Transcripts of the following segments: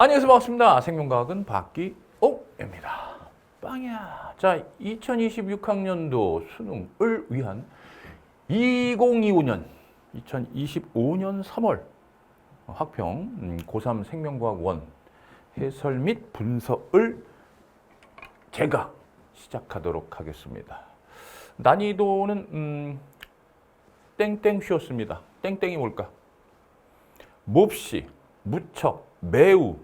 안녕하세요. 반갑습니다. 생명과학은 박기옥입니다. 빵이야. 자, 2026학년도 수능을 위한 2025년 3월 학평 고3 생명과학 1 해설 및 분석을 제가 시작하도록 하겠습니다. 난이도는 땡땡 쉬웠습니다. 땡땡이 뭘까? 몹시, 무척, 매우,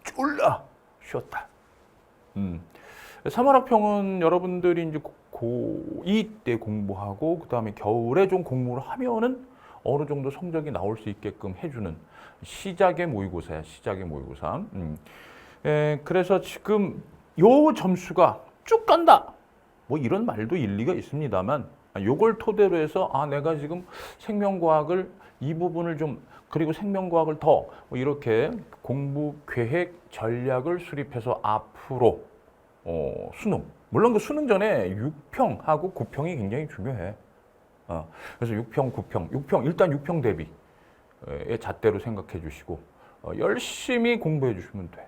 쫄라 쉬웠다. 3월 학평은 여러분들이 이제 고2 때 공부하고 그 다음에 겨울에 좀 공부를 하면은 어느 정도 성적이 나올 수 있게끔 해주는 시작의 모의고사야. 시작의 모의고사. 그래서 지금 요 점수가 쭉 간다. 뭐 이런 말도 일리가 있습니다만 요걸 토대로 해서 내가 지금 생명과학을 이 부분을 좀 그리고 생명과학을 더 이렇게 공부 계획 전략을 수립해서 앞으로 수능 물론 그 수능 전에 6평하고 9평이 굉장히 중요해. 그래서 6평, 9평, 6평 일단 6평 대비의 잣대로 생각해 주시고 열심히 공부해 주시면 돼.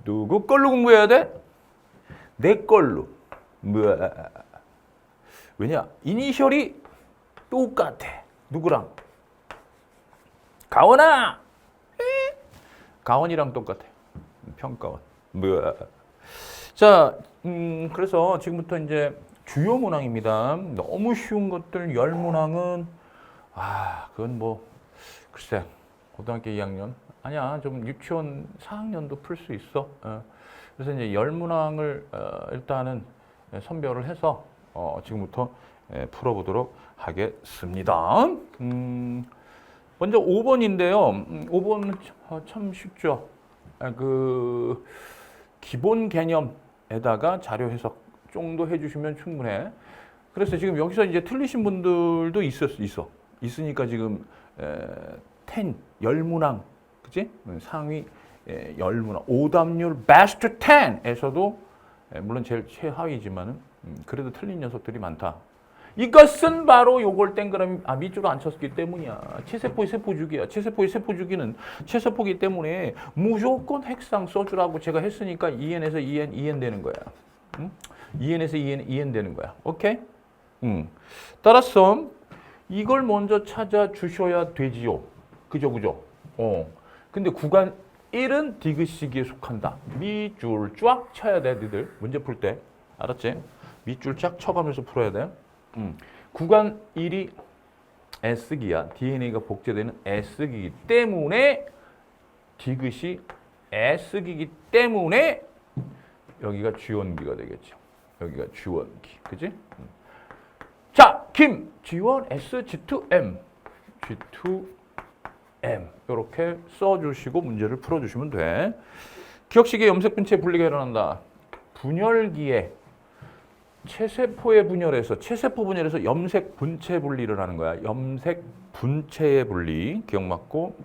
누구 걸로 공부해야 돼? 내 걸로. 왜냐? 이니셜이 똑같아. 누구랑? 가원아! 가원이랑 똑같아. 평가원. 자, 그래서 지금부터 이제 주요 문항입니다. 너무 쉬운 것들 10문항은, 그건 뭐, 글쎄, 고등학교 2학년? 아니야, 좀 유치원 4학년도 풀 수 있어. 그래서 이제 10문항을 일단은 선별을 해서 지금부터 풀어보도록 하겠습니다. 먼저 5번인데요. 5번은 참 쉽죠. 그 기본 개념에다가 자료 해석 정도 해주시면 충분해. 그래서 지금 여기서 이제 틀리신 분들도 있으니까 지금 10문항, 그치? 상위 10문항, 오답률 베스트 10에서도 물론 제일 최하위지만은 그래도 틀린 녀석들이 많다. 이것은 바로 요걸 땡그라미 밑줄을 안 쳤기 때문이야. 체세포의 세포주기야. 체세포의 세포주기는 체세포기 때문에 무조건 핵상 써주라고 제가 했으니까 2n에서 2n 되는 거야. 2n에서 2n 되는 거야. 오케이? 따라서 이걸 먼저 찾아주셔야 되지요. 그죠? 근데 구간 1은 디귿시기에 속한다. 밑줄 쫙 쳐야 돼, 니들. 문제 풀 때. 알았지? 밑줄 쫙 쳐가면서 풀어야 돼. 구간 1이 S기야. DNA가 복제되는 S기이기 때문에 디귿이 S기이기 때문에 여기가 G1기가 되겠죠. 여기가 G1기. 그지? 자, 김! G1, S, G2M. G2M. 이렇게 써주시고 문제를 풀어주시면 돼. 기억식의 염색분체 분리가 일어난다. 분열기에 체세포의 분열에서 체세포 분열에서 염색 분체 분리를 하는 거야. 염색 분체의 분리 기억 맞고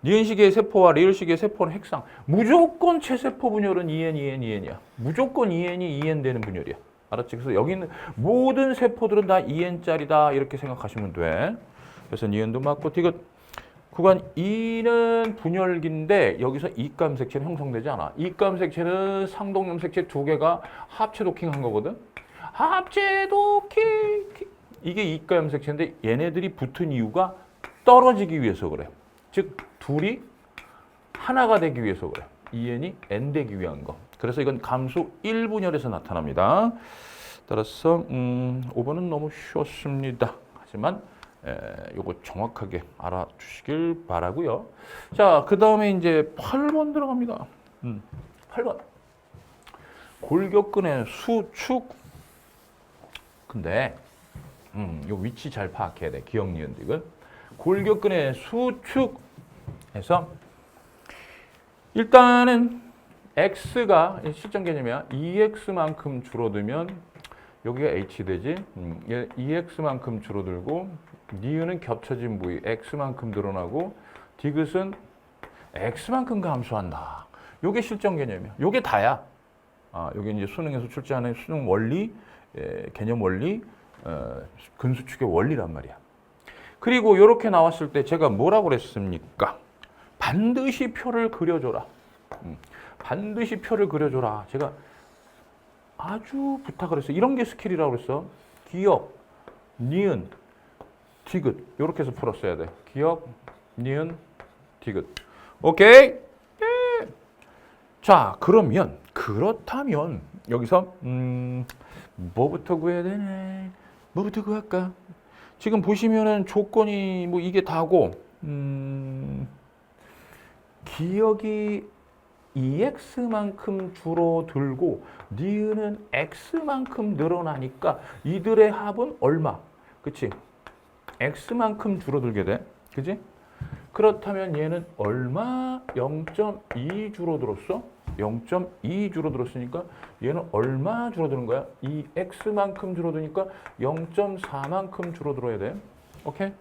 니은식의 세포와 리을식의 세포는 핵상. 무조건 체세포 분열은 2N이야. 무조건 2N이 2N 되는 분열이야. 알았지? 그래서 여기 있는 모든 세포들은 다 2N짜리다 이렇게 생각하시면 돼. 그래서 니은도 맞고 디귿. 구간 2는 분열기인데 여기서 이감색체는 형성되지 않아. 이감색체는 상동염색체 두 개가 합체 도킹한 거거든. 합체 도킹. 이게 이가염색체인데 얘네들이 붙은 이유가 떨어지기 위해서 그래. 즉 둘이 하나가 되기 위해서 그래. 2n이 n 되기 위한 거. 그래서 이건 감수 1분열에서 나타납니다. 따라서 5번은 너무 쉬웠습니다. 하지만 요거 정확하게 알아주시길 바라고요. 자, 그 다음에 이제 8번 들어갑니다. 8번. 골격근의 수축. 근데 요 위치 잘 파악해야 돼. 기억 니은 디귿. 골격근의 수축에서 일단은 x가 실전 개념이야. 2x만큼 줄어들면 여기가 h 되지. 2x만큼 줄어들고 니은은 겹쳐진 부위 x만큼 늘어나고 디귿은 x만큼 감소한다. 요게 실전 개념이야. 요게 다야. 요게 이제 수능에서 출제하는 수능 원리, 개념 원리, 근수축의 원리란 말이야. 그리고 이렇게 나왔을 때 제가 뭐라고 그랬습니까? 반드시 표를 그려줘라. 반드시 표를 그려줘라. 제가 아주 부탁을 했어요. 이런 게 스킬이라고 그랬어. 기억, 니은, 디귿. 이렇게 해서 풀었어야 돼. 기억, 니은, 디귿. 오케이? 예. 자, 그렇다면 여기서 뭐부터 구해야 되네? 뭐부터 구할까? 지금 보시면은 조건이 뭐 이게 다고 기억이 EX만큼 줄어들고 니은은 X만큼 늘어나니까 이들의 합은 얼마? 그치? X만큼 줄어들게 돼. 그치? 그렇다면 얘는 얼마? 0.2 줄어들었어? 0.2 줄어들었으니까 얘는 얼마 줄어드는 거야? 이 X만큼 줄어드니까 0.4만큼 줄어들어야 돼. 오케이?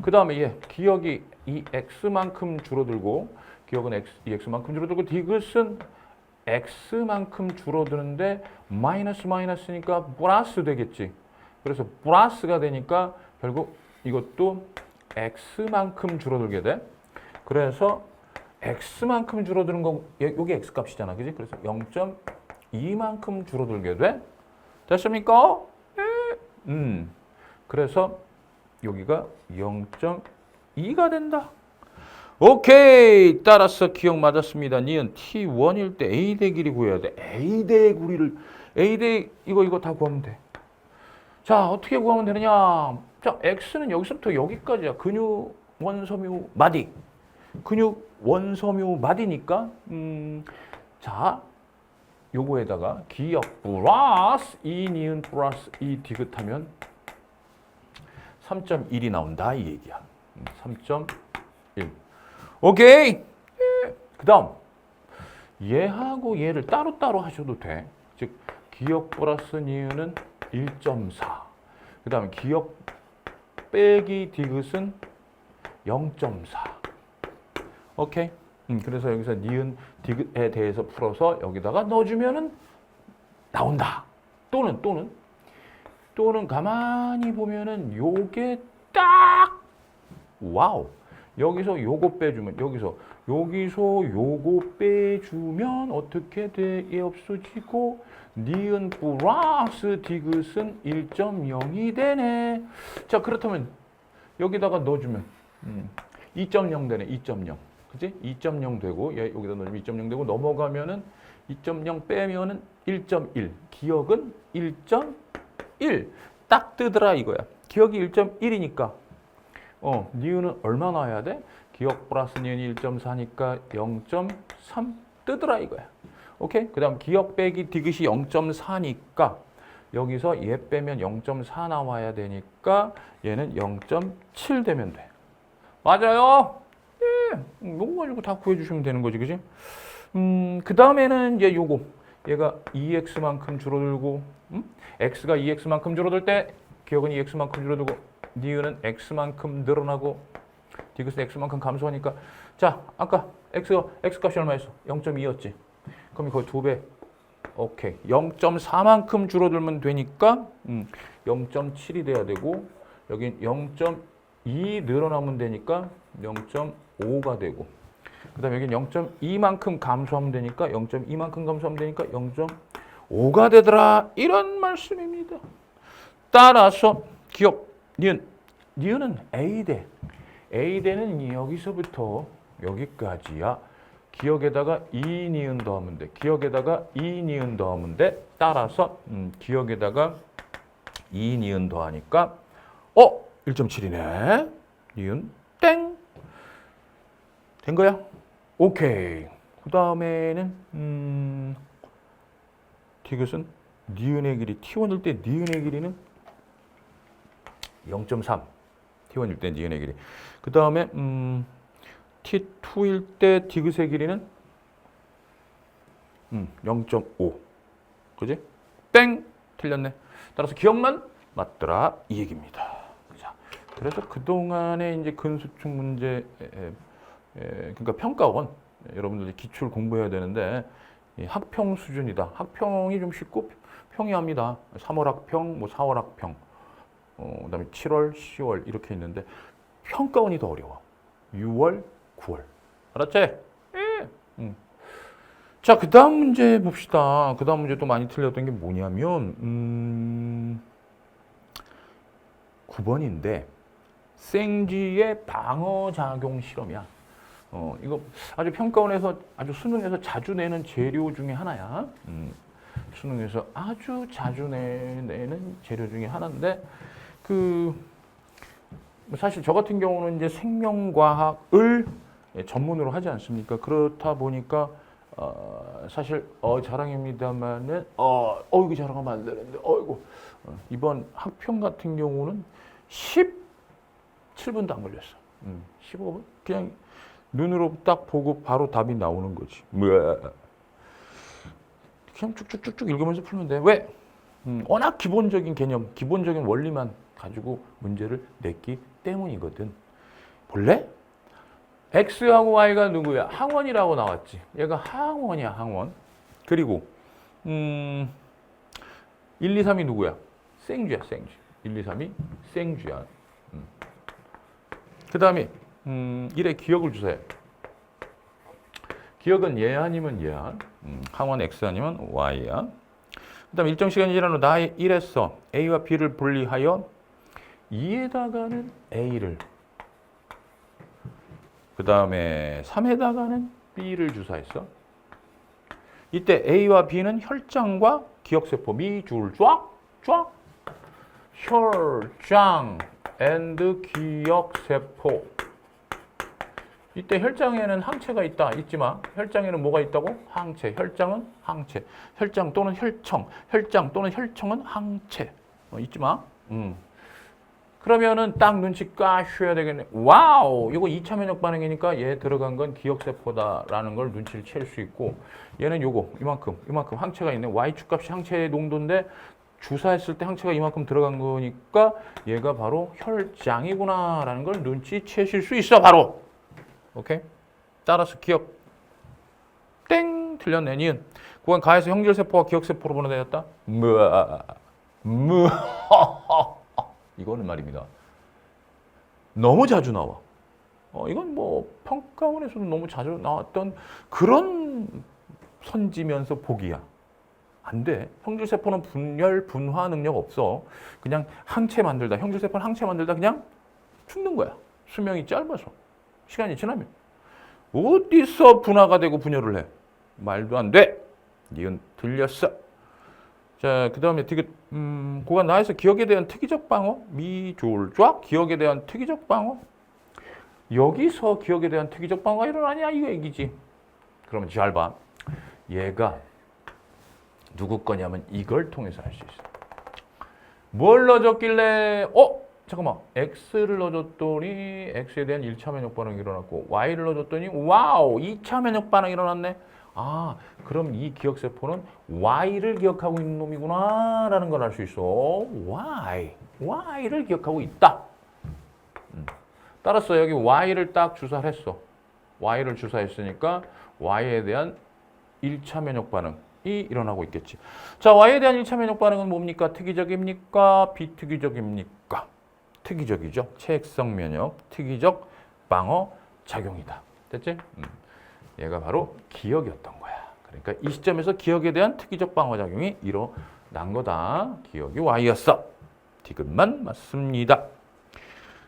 그 다음에 얘 기억이 이 X만큼 줄어들고 기억은 EX만큼 줄어들고 디귿은 X만큼 줄어드는데 마이너스니까 플러스 되겠지. 그래서 플러스가 되니까 결국 이것도 X만큼 줄어들게 돼. 그래서 X만큼 줄어드는 거, 여기 X값이잖아. 그지? 그래서 0.2만큼 줄어들게 돼. 됐습니까? 그래서 여기가 0.2가 된다. 오케이. 따라서 기억 맞았습니다. 니은 T1일 때 A대 길이 구해야 돼. A대 구리를, A대 이거 다 구하면 돼. 자, 어떻게 구하면 되느냐? 자, X는 여기서부터 여기까지야. 근육, 원섬유, 마디. 근육, 원섬유, 마디니까 자, 요거에다가 기억 플러스 이 니은 플러스 이 디귿하면 3.1이 나온다 이 얘기야. 3.1. 오케이. 그 다음 얘하고 얘를 따로따로 하셔도 돼. 즉 기억 플러스 니은은 1.4. 그 다음에 기억 빼기 디귿은 0.4. 오케이. 그래서 여기서 니은 디귿에 대해서 풀어서 여기다가 넣어주면은 나온다. 또는 가만히 보면은 요게 딱 와우. 여기서 요거 빼주면 여기서 요거 빼주면 어떻게 돼? 얘 없어지고 니은 플러스 디귿은 1.0이 되네. 자, 그렇다면 여기다가 넣어주면 2.0 되네. 2.0. 그치? 2.0 되고 얘 여기다 넣으면 2.0 되고 넘어가면은 2.0 빼면은 1.1. 기억은 1.1. 딱 뜨더라 이거야. 기억이 1.1이니까 니은은 얼마 나와야 돼? 기억 플러스 니은이 1.4니까 0.3 뜨더라 이거야. 오케이? 그 다음 기억 빼기 디귿이 0.4니까 여기서 얘 빼면 0.4 나와야 되니까 얘는 0.7 되면 돼. 맞아요? 예. 요거 가지고 다 구해주시면 되는 거지, 그지? 그 다음에는 이제 요거. 얘가 2x만큼 줄어들고, x가 2x만큼 줄어들 때 기억은 2x만큼 줄어들고, 니은은 x만큼 늘어나고, 디귿은 x만큼 감소하니까. 자, 아까 x값이 얼마였어? 0.2였지. 그럼 거의 2배. 오케이. 0.4만큼 줄어들면 되니까 0.7이 돼야 되고 여긴 0.2 늘어나면 되니까 0.5가 되고 그 다음에 여긴 0.2만큼 감소하면 되니까 0.2만큼 감소하면 되니까 0.5가 되더라. 이런 말씀입니다. 따라서 기억, 니은은 A대. A대는 여기서부터 여기까지야. 기억에다가 이 니은 더하면 돼. 기억에다가 이 니은 더하면 돼. 따라서 기억에다가 이 니은 더하니까 1.7이네. 니은 땡. 된 거야? 오케이. 그 다음에는 디귿은 니은의 길이 T1일 때 니은의 길이는 0.3. T1일 때 니은의 길이. 그 다음에 T2일 때 디귿의 길이는 0.5. 그지? 땡! 틀렸네. 따라서 기억만 맞더라. 이 얘기입니다. 자, 그래서 그동안에 이제 근수축 문제, 그러니까 평가원, 여러분들 기출 공부해야 되는데, 학평 수준이다. 학평이 좀 쉽고 평이합니다. 3월 학평, 4월 학평, 그 다음에 7월, 10월 이렇게 있는데, 평가원이 더 어려워. 6월, 9월. 알았지? 예. 자, 그 다음 문제 봅시다. 그 다음 문제 또 많이 틀렸던 게 뭐냐면 9번인데 생쥐의 방어작용 실험이야. 이거 아주 평가원에서 아주 수능에서 자주 내는 재료 중에 하나야. 수능에서 아주 자주 내는 재료 중에 하나인데 사실 저 같은 경우는 이제 생명과학을 전문으로 하지 않습니까? 그렇다 보니까 사실 자랑입니다만은 이거 자랑하면 안 되는데 이번 학평 같은 경우는 17분도 안 걸렸어. 15분 그냥 눈으로 딱 보고 바로 답이 나오는 거지. 그냥 쭉쭉쭉쭉 읽으면서 풀면 돼. 왜? 워낙 기본적인 개념, 기본적인 원리만 가지고 문제를 냈기 때문이거든. 볼래? X하고 Y가 누구야? 항원이라고 나왔지. 얘가 항원이야, 항원. 그리고 1, 2, 3이 누구야? 생쥐야, 생쥐. 1, 2, 3이 생쥐야. 그 다음에 1의 기억을 주세요. 기억은 얘 아니면 얘야. 항원 X 아니면 Y야. 그 다음에 일정 시간이 지난 후 나 1에서 A와 B를 분리하여 2에다가는 A를 그 다음에 3에다가는 B를 주사했어. 이때 A와 B는 혈장과 기억세포 미줄 쫙 혈장 앤드 기억세포. 이때 혈장에는 항체가 있다. 잊지 마. 혈장에는 뭐가 있다고? 항체. 혈장은 항체. 혈장 또는 혈청. 혈장 또는 혈청은 항체. 잊지 마. 그러면은 딱 눈치 까셔야 되겠네. 와우! 이거 2차 면역 반응이니까 얘 들어간 건 기억세포다라는 걸 눈치를 챌 수 있고, 얘는 요거 이만큼 항체가 있네. Y축 값이 항체의 농도인데 주사했을 때 항체가 이만큼 들어간 거니까 얘가 바로 혈장이구나라는 걸 눈치채실 수 있어. 바로. 오케이? 따라서 기억. 땡! 틀렸네. 니은. 구간 가에서 형질세포와 기억세포로 분해되었다. 이거는 말입니다. 너무 자주 나와. 이건 뭐 평가원에서도 너무 자주 나왔던 그런 선지면서 보기야. 안 돼. 형질세포는 분열, 분화 능력 없어. 그냥 항체 만들다. 형질세포는 항체 만들다 그냥 죽는 거야. 수명이 짧아서. 시간이 지나면. 어디서 분화가 되고 분열을 해? 말도 안 돼. 니은 틀렸어. 자, 그 다음에 구간 나에서 기억에 대한 특이적 방어, 미졸쫙 기억에 대한 특이적 방어. 여기서 기억에 대한 특이적 방어가 일어나냐 이거 얘기지. 그러면 잘 봐. 얘가 누구 거냐면 이걸 통해서 알 수 있어. 뭘 넣어줬길래 잠깐만. X를 넣어줬더니 X에 대한 1차 면역 반응이 일어났고 Y를 넣어줬더니 와우 2차 면역 반응이 일어났네. 그럼 이 기억세포는 Y를 기억하고 있는 놈이구나 라는 걸 알 수 있어. Y를 기억하고 있다. 따라서 여기 Y를 딱 주사를 했어. Y를 주사했으니까 Y에 대한 1차 면역 반응이 일어나고 있겠지. 자, Y에 대한 1차 면역 반응은 뭡니까? 특이적입니까? 비특이적입니까? 특이적이죠. 체액성 면역, 특이적 방어 작용이다. 됐지? 얘가 바로 기억이었던 거야. 그러니까 이 시점에서 기억에 대한 특이적 방어작용이 일어난 거다. 기억이 Y였어. 디귿만 맞습니다.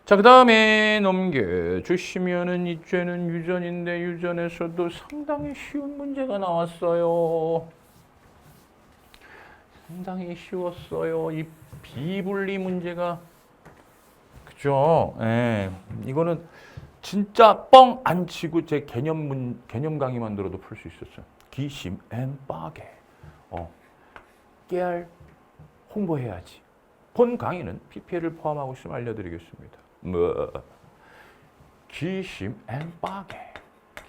자, 그 다음에 넘겨주시면은 이제는 유전인데 유전에서도 상당히 쉬운 문제가 나왔어요. 상당히 쉬웠어요. 이 비분리 문제가. 그죠? 예. 이거는 진짜 뻥 안 치고 제 개념 강의만 들어도 풀 수 있었어요. 기심 앤 빠게. 깨알 홍보해야지. 본 강의는 PPL을 포함하고 있으면 알려드리겠습니다. 기심 앤 빠게.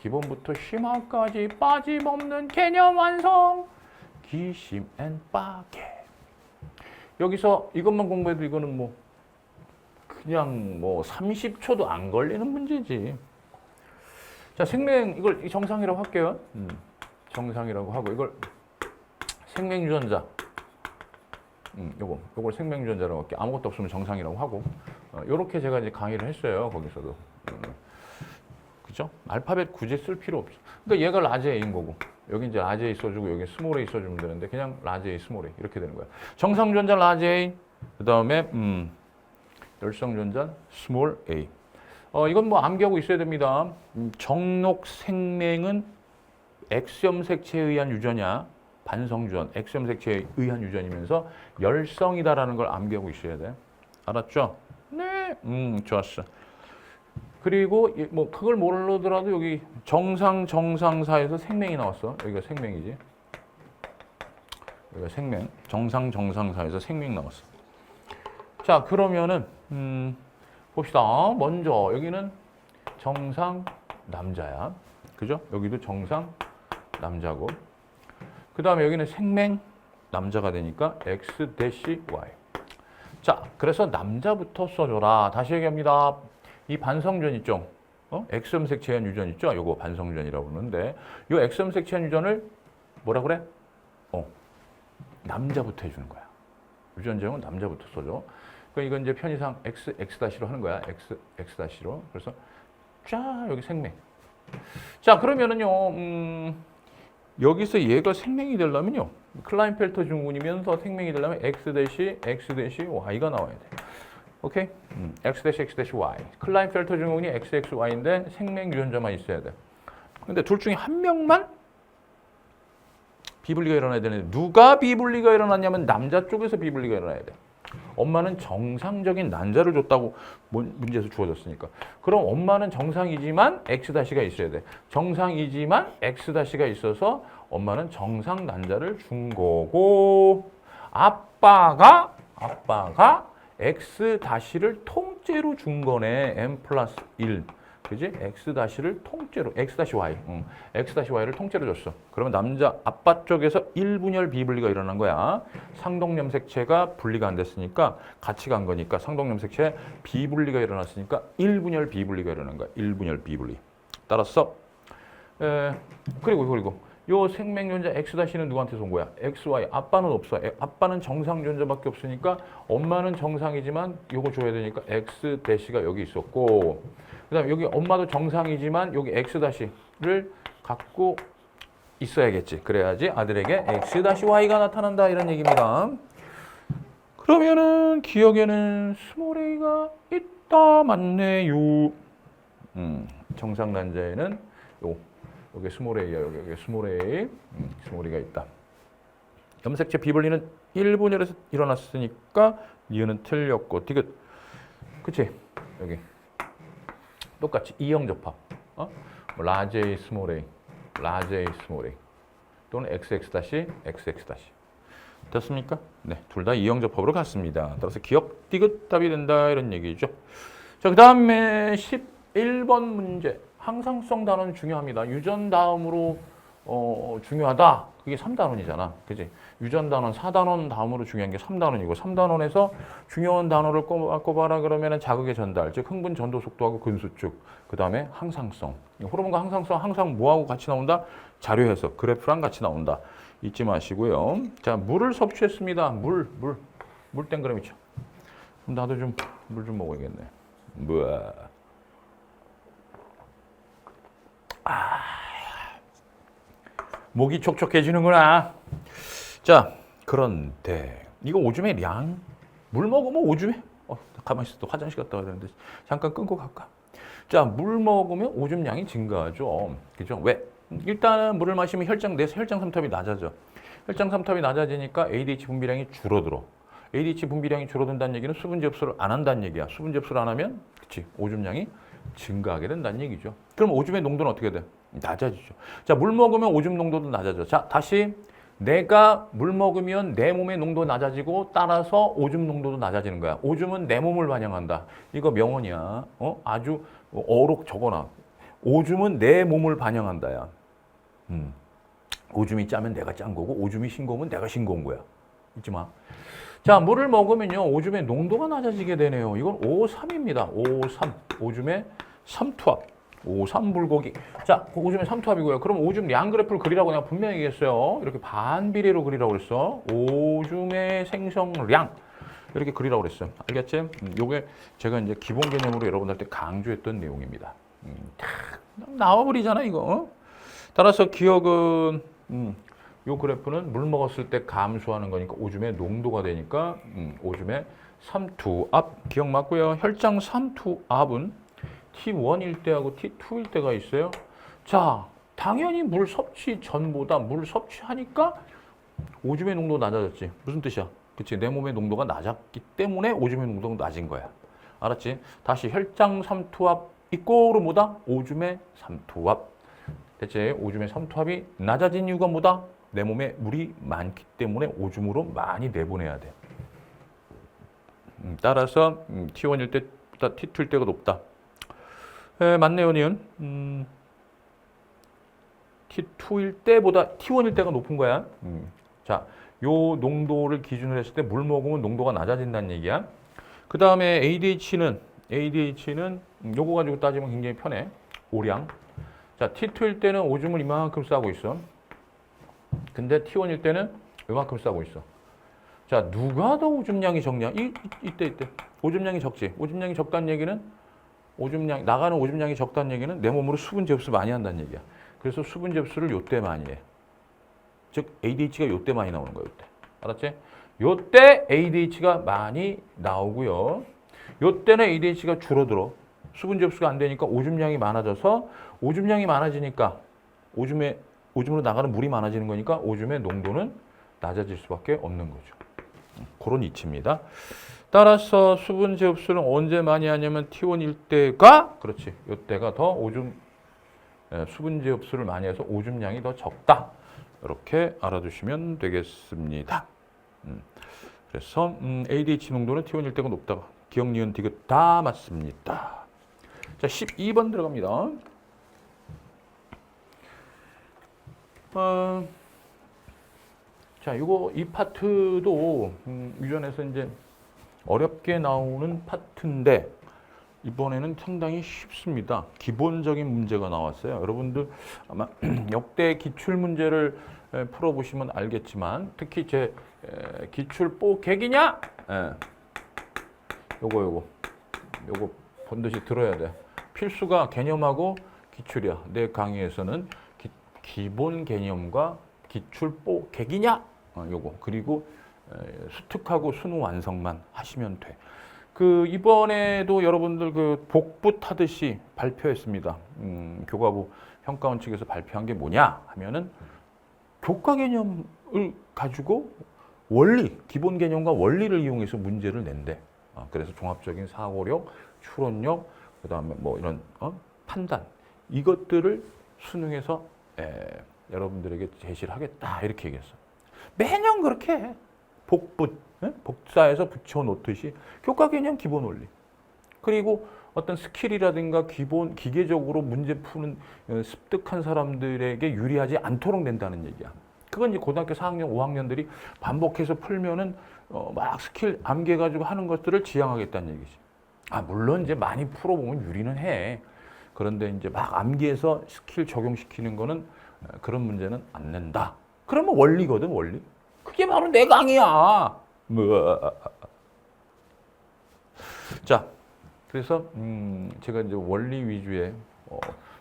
기본부터 심화까지 빠짐없는 개념 완성. 기심 앤 빠게. 여기서 이것만 공부해도 이거는 그냥 30초도 안 걸리는 문제지. 자, 이걸 정상이라고 할게요. 정상이라고 하고, 이걸 생명유전자. 요걸 생명유전자라고 할게요. 아무것도 없으면 정상이라고 하고. 요렇게 제가 이제 강의를 했어요. 거기서도. 그죠? 알파벳 굳이 쓸 필요 없어. 그러니까 얘가 라지 A인 거고 여기 이제 라지 A 써주고 여기 스몰 A 써주면 되는데 그냥 라지 A, 스몰 A 이렇게 되는 거야. 정상전자 라지 A, 그 다음에 열성전자 스몰 A. 이건 뭐 암기하고 있어야 됩니다. 정록생명은 X염색체에 의한 유전이야. 반성주전, X염색체에 의한 유전이면서 열성이다라는 걸 암기하고 있어야 돼. 알았죠? 네, 좋았어. 그리고 뭐 그걸 모르더라도 여기 정상사에서 생명이 나왔어. 여기가 생명이지. 여기가 생명. 정상사에서 생명 나왔어. 자, 그러면은 봅시다. 먼저 여기는 정상 남자야. 그죠? 여기도 정상 남자고. 그 다음에 여기는 생명 남자가 되니까 X-Y. 자, 그래서 남자부터 써줘라. 다시 얘기합니다. 이 반성전 있죠? X염색 제한 유전 있죠? 요거 반성전이라고 그러는데 요 X염색 제한 유전을 뭐라 그래? 남자부터 해주는 거야. 유전 제형은 남자부터 써줘. 그러니까 이건 이제 편의상 X-로 하는 거야. X-로. 그래서 쫙 여기 생명. 자, 그러면은요. 여기서 얘가 생명이 되려면요. 클라인펠터 증후군이면서 생명이 되려면 X-Y가 나와야 돼. 오케이? X-Y. 클라인펠터 증후군이 XXY인데 생명 유전자만 있어야 돼. 근데 둘 중에 한 명만 비분리가 일어나야 되는데 누가 비분리가 일어났냐면 남자 쪽에서 비분리가 일어나야 돼. 엄마는 정상적인 난자를 줬다고 문제에서 주어졌으니까. 그럼 엄마는 정상이지만 X-가 있어야 돼. 정상이지만 X-가 있어서 엄마는 정상 난자를 준 거고 아빠가 X-를 통째로 준 거네. M 플러스 1. 그지? X-를 통째로, X-Y. X-Y를 통째로 줬어. 그러면 남자, 아빠 쪽에서 1분열 비분리가 일어난 거야. 상동염색체가 분리가 안 됐으니까 같이 간 거니까 상동염색체 비분리가 일어났으니까 1분열 비분리가 일어난 거야. 1분열 비분리. 따랐어? 그리고 요 생명유전자 X-는 누구한테 온 거야? XY. 아빠는 없어. 아빠는 정상유전자밖에 없으니까 엄마는 정상이지만 요거 줘야 되니까 X-가 여기 있었고 그 다음에 여기 엄마도 정상이지만 여기 X-를 갖고 있어야겠지. 그래야지 아들에게 X-Y가 나타난다 이런 얘기입니다. 그러면은 기억에는 스몰 a가 있다 맞네요. 정상 난자에는 여기 스몰 a야. 여기 스몰 a. 스몰 a가 있다. 염색체 비분리는 1분열에서 일어났으니까 니은은 틀렸고 디귿. 그치? 여기 똑같이 이형 접합. 라지 A, 스몰 a, 라지 A, 스몰 a 또는 XX-XX. 됐습니까? 네, 둘 다 이형 접합으로 갔습니다. 따라서 기억 디귿 답이 된다 이런 얘기죠. 자, 그 다음에 11번 문제. 항상성 단어는 중요합니다. 유전 다음으로 중요하다. 그게 3단원이잖아. 그지? 유전 단원, 4단원 다음으로 중요한 게 3단원이고 3단원에서 중요한 단어를 꼽아라 그러면은 자극의 전달, 즉 흥분 전도 속도하고 근수축, 그 다음에 항상성. 호르몬과 항상성 항상 뭐하고 같이 나온다? 자료 해석, 그래프랑 같이 나온다. 잊지 마시고요. 자, 물을 섭취했습니다. 물 땡그라미죠. 그럼 나도 좀 물 좀 먹어야겠네. 목이 촉촉해지는구나. 자, 그런데 이거 오줌의 량, 물 먹으면 오줌에 가만히 있어. 또 화장실 갔다 와야 되는데 잠깐 끊고 갈까? 자, 물 먹으면 오줌량이 증가하죠. 그죠? 왜? 일단은 물을 마시면 혈장 내에서 혈장 삼탑이 낮아져. 혈장 삼탑이 낮아지니까 ADH 분비량이 줄어들어. ADH 분비량이 줄어든다는 얘기는 수분 접수를 안 한다는 얘기야. 수분 접수를 안 하면 그치, 오줌량이 증가하게 된다는 얘기죠. 그럼 오줌의 농도는 어떻게 돼? 낮아지죠. 자, 물 먹으면 오줌 농도도 낮아져. 자, 다시 내가 물 먹으면 내 몸의 농도 낮아지고 따라서 오줌 농도도 낮아지는 거야. 오줌은 내 몸을 반영한다. 이거 명언이야. 아주 어록 적어놔. 오줌은 내 몸을 반영한다야. 오줌이 짜면 내가 짠 거고 오줌이 싱거우면 내가 싱거운 거야. 잊지 마. 자, 물을 먹으면요 오줌의 농도가 낮아지게 되네요. 이건 O3입니다. O3. 오줌의 삼투압. O3 불고기. 자, 오줌의 삼투압이고요. 그럼 오줌 양 그래프를 그리라고 내가 분명히 얘기했어요. 이렇게 반비례로 그리라고 그랬어. 오줌의 생성량. 이렇게 그리라고 그랬어요. 알겠지? 요게 제가 이제 기본 개념으로 여러분들한테 강조했던 내용입니다. 그냥 나와버리잖아 이거. 따라서 기억은 요 그래프는 물 먹었을 때 감소하는 거니까 오줌의 농도가 되니까 오줌의 삼투압 기억 맞고요. 혈장 삼투압은 T1일 때하고 T2일 때가 있어요. 자, 당연히 물 섭취 전보다 물 섭취하니까 오줌의 농도가 낮아졌지. 무슨 뜻이야? 그치? 내 몸의 농도가 낮았기 때문에 오줌의 농도가 낮은 거야. 알았지? 다시 혈장 삼투압 이꼬르 뭐다? 오줌의 삼투압. 대체 오줌의 삼투압이 낮아진 이유가 뭐다? 내 몸에 물이 많기 때문에 오줌으로 많이 내보내야 돼. 따라서 T1일 때보다 T2일 때가 높다. 맞네요, 니은. T2일 때보다 T1일 때가 높은 거야. 자, 요 농도를 기준으로 했을 때 물 먹으면 농도가 낮아진다는 얘기야. 그 다음에 ADH는 요거 가지고 따지면 굉장히 편해. 오량. 자, T2일 때는 오줌을 이만큼 싸고 있어. 근데 T1일 때는 이만큼 싸고 있어. 자, 누가 더 오줌량이 적냐? 이때. 오줌량이 적지. 오줌량이 적다는 얘기는 나가는 오줌량이 적다는 얘기는 내 몸으로 수분 접수 많이 한다는 얘기야. 그래서 수분 접수를 요때 많이 해. 즉 ADH가 요때 많이 나오는 거야, 요때. 알았지? 요때 ADH가 많이 나오고요. 요때는 ADH가 줄어들어. 수분 접수가 안 되니까 오줌량이 많아져서 오줌량이 많아지니까 오줌으로 나가는 물이 많아지는 거니까 오줌의 농도는 낮아질 수밖에 없는 거죠. 그런 이치입니다. 따라서 수분 접수는 언제 많이 하냐면 T1일 때가 그렇지. 요때가 더 수분 접수를 많이 해서 오줌량이 더 적다. 이렇게 알아두시면 되겠습니다. 그래서 ADH 농도는 T1일 때가 높다. 기억, 니은, 디귿 다 맞습니다. 자, 12번 들어갑니다. 자, 이 파트도 유전에서 이제 어렵게 나오는 파트인데 이번에는 상당히 쉽습니다. 기본적인 문제가 나왔어요. 여러분들 아마 역대 기출 문제를 풀어보시면 알겠지만 특히 제 기출 뽀객이냐? 요거 반드시 들어야 돼. 필수가 개념하고 기출이야. 내 강의에서는 기본 개념과 기출 뽀객이냐? 요거. 그리고 수특하고 수능 완성만 하시면 돼. 이번에도 여러분들 복붙 하듯이 발표했습니다. 교과부 평가원 측에서 발표한 게 뭐냐 하면은 교과 개념을 가지고 기본 개념과 원리를 이용해서 문제를 낸대. 그래서 종합적인 사고력, 추론력, 그 다음에 뭐 이런 판단 이것들을 수능에서 여러분들에게 제시를 하겠다 이렇게 얘기했어. 매년 그렇게 해. 복사해서 붙여놓듯이 교과 개념 기본 원리. 그리고 어떤 스킬이라든가 기계적으로 문제 푸는 습득한 사람들에게 유리하지 않도록 낸다는 얘기야. 그건 이제 고등학교 4학년, 5학년들이 반복해서 풀면은 막 스킬 암기해가지고 하는 것들을 지향하겠다는 얘기지. 물론 이제 많이 풀어보면 유리는 해. 그런데 이제 막 암기해서 스킬 적용시키는 거는 그런 문제는 안 낸다. 그러면 원리거든, 원리. 그게 바로 내 강의야. 자, 그래서 제가 이제 원리 위주의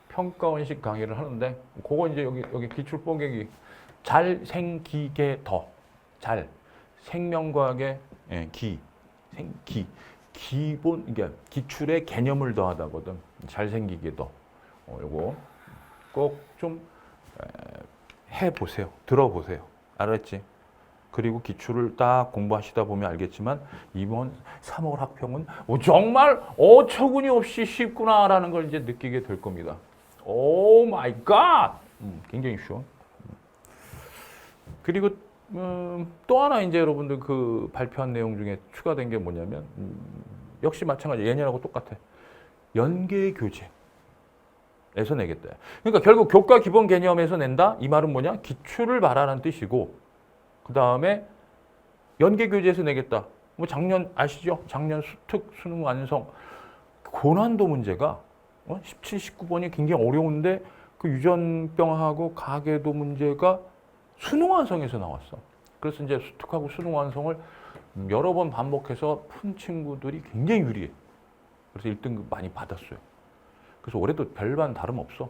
평가원식 강의를 하는데 그거 이제 여기 기출 뽀개기 잘생기게 더 생명과학의 기본 이게 기출의 개념을 더하다거든. 잘생기게 더 요거 꼭 좀 해보세요. 들어보세요. 알았지? 그리고 기출을 딱 공부하시다 보면 알겠지만 이번 3월 학평은 정말 어처구니 없이 쉽구나라는 걸 이제 느끼게 될 겁니다. 오 마이 갓! 굉장히 쉬워. 그리고 또 하나 이제 여러분들 발표한 내용 중에 추가된 게 뭐냐면 역시 마찬가지 예년하고 똑같아. 연계교재. 에서 내겠다. 그러니까 결국 교과 기본 개념에서 낸다? 이 말은 뭐냐? 기출을 말하는 뜻이고 그 다음에 연계교재에서 내겠다. 뭐 작년 아시죠? 작년 수특 수능 완성 고난도 문제가 17, 19번이 굉장히 어려운데 유전병하고 가계도 문제가 수능 완성에서 나왔어. 그래서 이제 수특하고 수능 완성을 여러 번 반복해서 푼 친구들이 굉장히 유리해. 그래서 1등급 많이 받았어요. 그래서 올해도 별반 다름없어.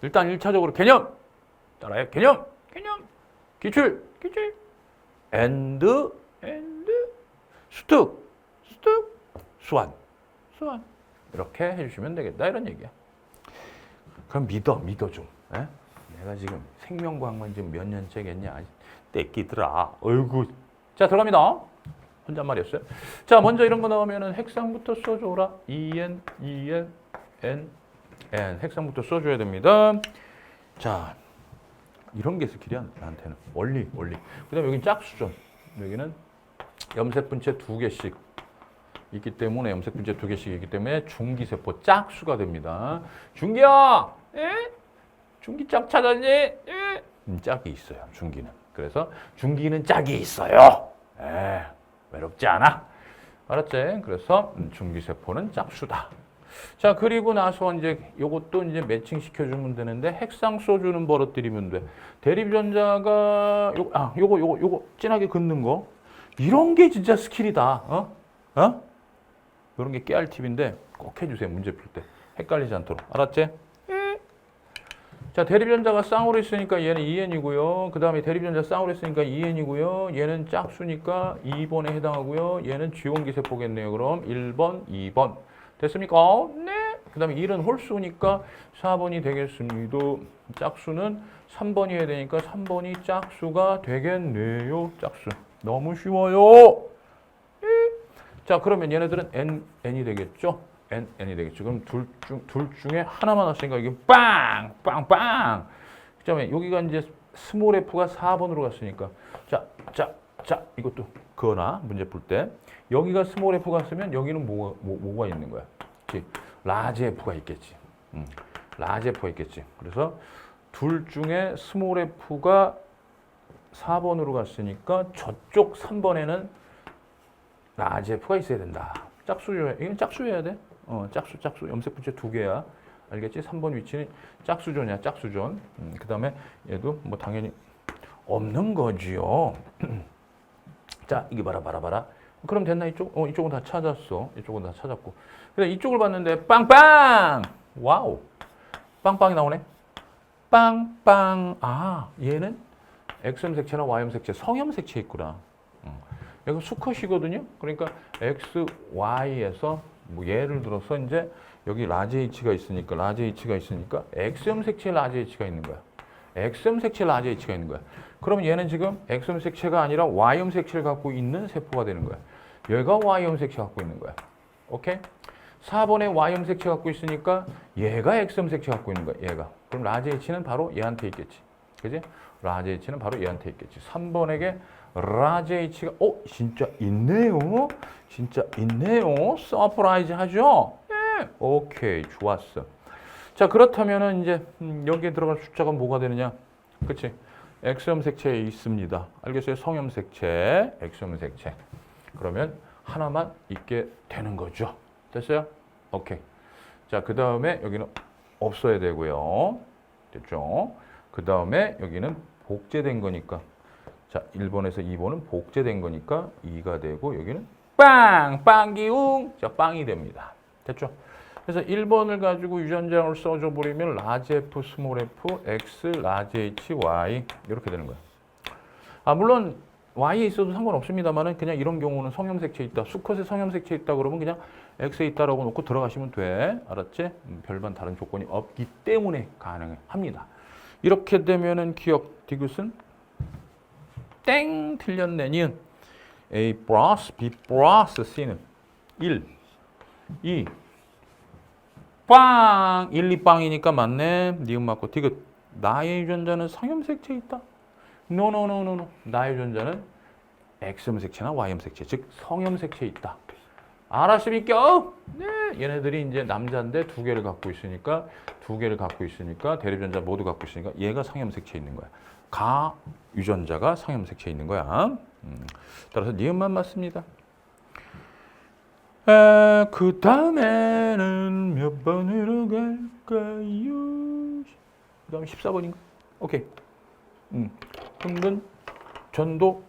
일단 1차적으로 개념. 따라해. 개념. 기출. and, 수특, 수완. 이렇게 해주시면 되겠다. 이런 얘기야. 그럼 믿어 좀. 에? 내가 지금 생명과학만 지금 몇 년째겠냐. 떼끼더라. 어이구. 자, 들어갑니다. 혼잣말이었어요. 자, 먼저 이런 거 나오면은 핵상부터 써줘라. en, n. 핵상부터 써줘야 됩니다. 자, 이런 게 스킬이야, 나한테는. 원리. 그 다음에 여기는 짝수죠. 여기는 염색분체 2개씩 있기 때문에, 염색분체 2개씩 있기 때문에 중기세포 짝수가 됩니다. 중기야! 중기 짝 찾았니? 짝이 있어요, 중기는. 그래서 중기는 짝이 있어요. 외롭지 않아. 알았지? 그래서 중기세포는 짝수다. 자, 그리고 나서 이제 요것도 이제 매칭 시켜주면 되는데, 핵상 써주는 버릇 들이면 돼. 대립전자가, 요거 진하게 긋는 거. 이런 게 진짜 스킬이다. 이런 게 깨알 팁인데 꼭 해주세요. 문제 풀 때. 헷갈리지 않도록. 알았지? 자, 대립전자가 쌍으로 있으니까 얘는 2n이고요. 그 다음에 대립전자 쌍으로 있으니까 2n이고요. 얘는 짝수니까 2번에 해당하고요. 얘는 지원기세포겠네요. 그럼 1번, 2번. 됐습니까? 네. 그 다음에 1은 홀수니까 4번이 되겠습니다. 짝수는 3번이 해야 되니까 3번이 짝수가 되겠네요. 짝수. 너무 쉬워요. 자, 그러면 얘네들은 n이 되겠죠? n이 되겠죠. 그럼 둘 중에 하나만 왔으니까 이게 빵! 그 다음에 여기가 이제 스몰 f가 4번으로 갔으니까. 자, 이것도 그거나 문제 풀 때. 여기가 스몰 f가 쓰면 여기는 뭐가 있는 거야? 그치? 라지 f가 있겠지. 라지 f가 있겠지. 그래서 둘 중에 스몰 f가 4번으로 갔으니까 저쪽 3번에는 라지 f가 있어야 된다. 이건 짝수여야 돼. 짝수. 염색분체 2개야. 알겠지? 3번 위치는 짝수존이야, 짝수존. 그 다음에 얘도 뭐 당연히 없는 거지요. 자, 이게 봐라. 그럼 됐나, 이쪽? 이쪽은 다 찾았어. 이쪽은 다 찾았고. 그래, 이쪽을 봤는데, 빵빵! 와우. 빵빵이 나오네. 빵빵. 아, 얘는 X염색체나 Y염색체, 성염색체 있구나. 여기 수컷이거든요. 그러니까 X, Y에서 뭐 예를 들어서 이제 여기 라지 H가 있으니까 X염색체 라지 H가 있는 거야. X염색체 라지 H가 있는 거야. 그러면 얘는 지금 X염색체가 아니라 Y염색체를 갖고 있는 세포가 되는 거야. 얘가 Y염색체 갖고 있는 거야. 오케이? 4번에 Y염색체 갖고 있으니까 얘가 X염색체 갖고 있는 거야. 얘가. 그럼 라지 H는 바로 얘한테 있겠지. 그지? 라지 H는 바로 얘한테 있겠지. 3번에게 라지 H가 진짜 있네요. 서프라이즈 하죠? 네. 오케이, 좋았어. 자, 그렇다면은 이제 여기에 들어갈 숫자가 뭐가 되느냐? 그치? X염색체에 있습니다. 알겠어요? 성염색체, X염색체. 그러면 하나만 있게 되는 거죠. 됐어요? 오케이. 자, 그 다음에 여기는 없어야 되고요. 됐죠? 그 다음에 여기는 복제된 거니까. 자, 1번에서 2번은 복제된 거니까 2가 되고 여기는 빵기웅. 자, 빵이 됩니다. 됐죠? 그래서 1번을 가지고 유전자를 써줘 버리면 라지 F, 스몰 f, X, 라지 H, Y 이렇게 되는 거야. 물론 Y에 있어도 상관없습니다만은 그냥 이런 경우는 성염색체 있다. 수컷에 성염색체 있다 그러면 그냥 X에 있다라고 놓고 들어가시면 돼. 알았지? 별반 다른 조건이 없기 때문에 가능합니다. 이렇게 되면은 기억 디귿은 땡 틀렸네. 니은 A 플러스 B 플러스 C는 1, 2, 빵! 1, 2빵이니까 맞네. 니은 맞고 디귿. 나의 유전자는 성염색체에 있다. 노. 나의 유전자는 X염색체나 Y염색체, 즉 성염색체에 있다. 알았습니까? 네. 얘네들이 이제 남자인데 2개를 갖고 있으니까 대립전자 모두 갖고 있으니까 얘가 성염색체에 있는 거야. 유전자가 성염색체에 있는 거야. 따라서 니은만 맞습니다. 그 다음에는 몇 번으로 갈까요? 그 다음에 14번인가? 오케이. 흥분, 전도,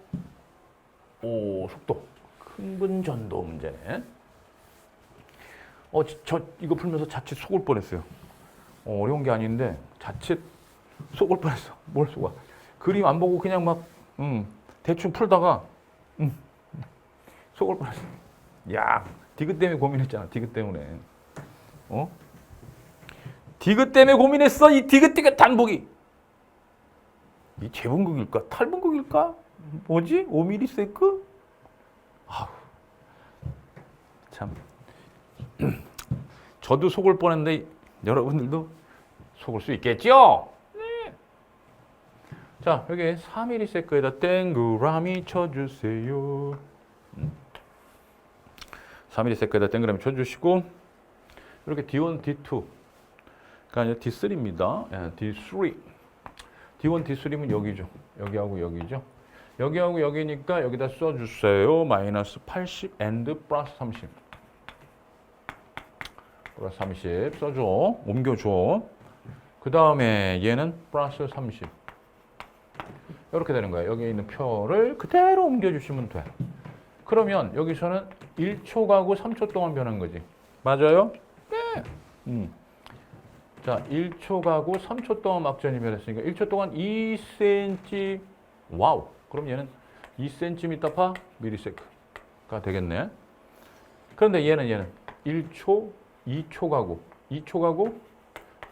속도. 흥분, 전도 문제네. 저 이거 풀면서 자칫 속을 뻔했어요. 어려운 게 아닌데 자칫 속을 뻔했어. 뭘 속아? 그림 안 보고 그냥 막 대충 풀다가 속을 뻔했어. 야, 디귿 때문에 고민했잖아. 디귿 때문에. 디귿 때문에 고민했어. 이 디귿 단복이. 이 재분극일까? 탈분극일까? 뭐지? 5mm? 아우, 참. 저도 속을 뻔했는데 여러분들도 속을 수 있겠죠? 네. 자, 여기 4mm에다 땡그라미 쳐주세요. 4mm에다 땡그라미 쳐주시고 이렇게 D1, D2 그러니까 D3입니다. D3 D1, D3면 여기죠. 여기하고 여기죠. 여기하고 여기니까 여기다 써주세요. 마이너스 80 and 플러스 30. 플러스 30 써줘. 옮겨줘. 그 다음에 얘는 플러스 30. 이렇게 되는 거예요. 여기 있는 표를 그대로 옮겨주시면 돼. 그러면 여기서는 1초 가고 3초 동안 변한 거지. 맞아요? 네. 자, 1초 가고 3초 동안 막전이 변했으니까 1초 동안 2cm. 와우. 그럼 얘는 2cm/ms 가 되겠네. 그런데 얘는 1초, 2초 가고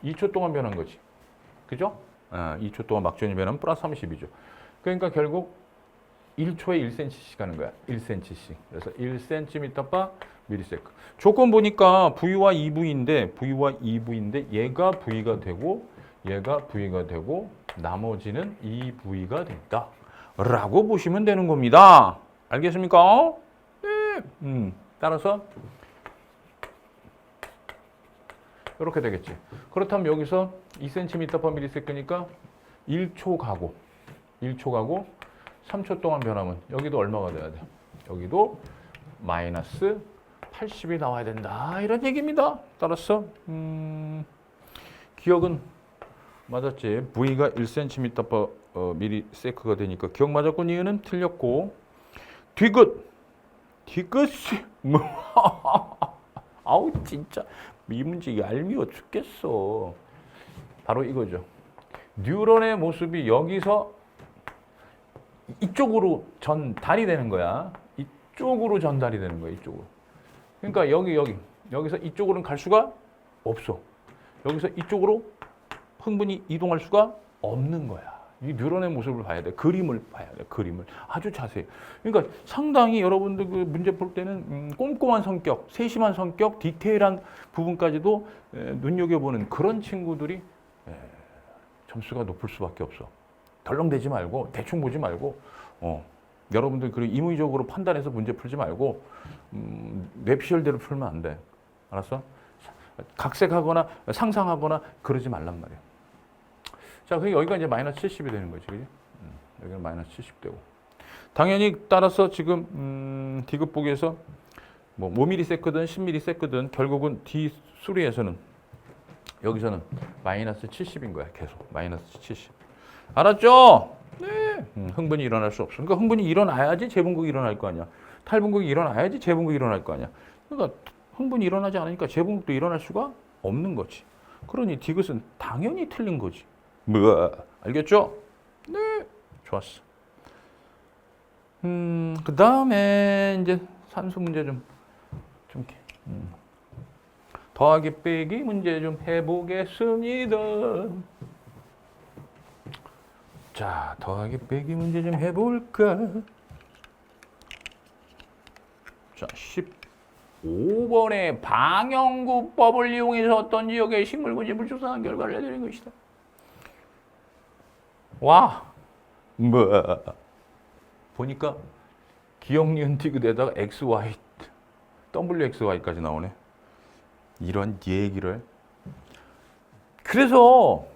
2초 동안 변한 거지. 그죠? 2초 동안 막전이 변하면 플러스 30이죠. 그러니까 결국 1초에 1cm씩 가는 거야. 1cm씩. 그래서 1cm/ms. 조건 보니까 V와 2V인데 얘가 V가 되고 얘가 V가 되고 나머지는 2V가 된다. 라고 보시면 되는 겁니다. 알겠습니까? 네. 따라서 이렇게 되겠지. 그렇다면 여기서 2cm/ms니까 1초 가고 3초 동안 변하면 여기도 얼마가 돼야 돼? 여기도 마이너스 80이 나와야 된다. 이런 얘기입니다. 따라서 기억은 맞았지. V가 1cm/ms가 되니까 기억 맞았고 니은은 틀렸고 디귿이 아우 진짜 이 문제 얄미워 죽겠어. 바로 이거죠. 뉴런의 모습이 여기서 이쪽으로 전달이 되는 거야. 이쪽으로 전달이 되는 거야. 이쪽으로. 그러니까 여기서 이쪽으로는 갈 수가 없어. 여기서 이쪽으로 흥분이 이동할 수가 없는 거야. 이 뉴런의 모습을 봐야 돼. 그림을 봐야 돼. 그림을 아주 자세히. 그러니까 상당히 여러분들 그 문제 볼 때는 꼼꼼한 성격, 세심한 성격, 디테일한 부분까지도 눈여겨보는 그런 친구들이 점수가 높을 수밖에 없어. 덜렁대지 말고 대충 보지 말고 여러분들 그 임의적으로 판단해서 문제 풀지 말고 뇌피셜대로 풀면 안 돼. 알았어? 각색하거나 상상하거나 그러지 말란 말이야. 자, 그러니까 여기가 이제 마이너스 70이 되는 거지, 그지? 여기는 마이너스 70 되고. 당연히 따라서 지금 디귿 보기에서 뭐 5mms든 10mms든 결국은 D3에서는 여기서는 마이너스 70인 거야, 계속 마이너스 70. 알았죠? 네. 흥분이 일어날 수 없어. 그러니까 흥분이 일어나야지 재분극이 일어날 거 아니야. 탈분극이 일어나야지 재분극이 일어날 거 아니야. 그러니까 흥분이 일어나지 않으니까 재분극도 일어날 수가 없는 거지. 그러니 디귿은 당연히 틀린 거지. 뭐 알겠죠? 네, 좋았어. 그 다음에 이제 산수 문제 좀 더하기 빼기 문제 좀 해보겠습니다. 자, 더하기 빼기 문제 좀 해볼까? 자, 15번에 방영구법을 이용해서 어떤 지역의 식물군지 불출산한 결과를 내드린 것이다. 와, 뭐 보니까 기억, 니은, 디귿에다가 XY, WXY까지 나오네. 이런 얘기를. 그래서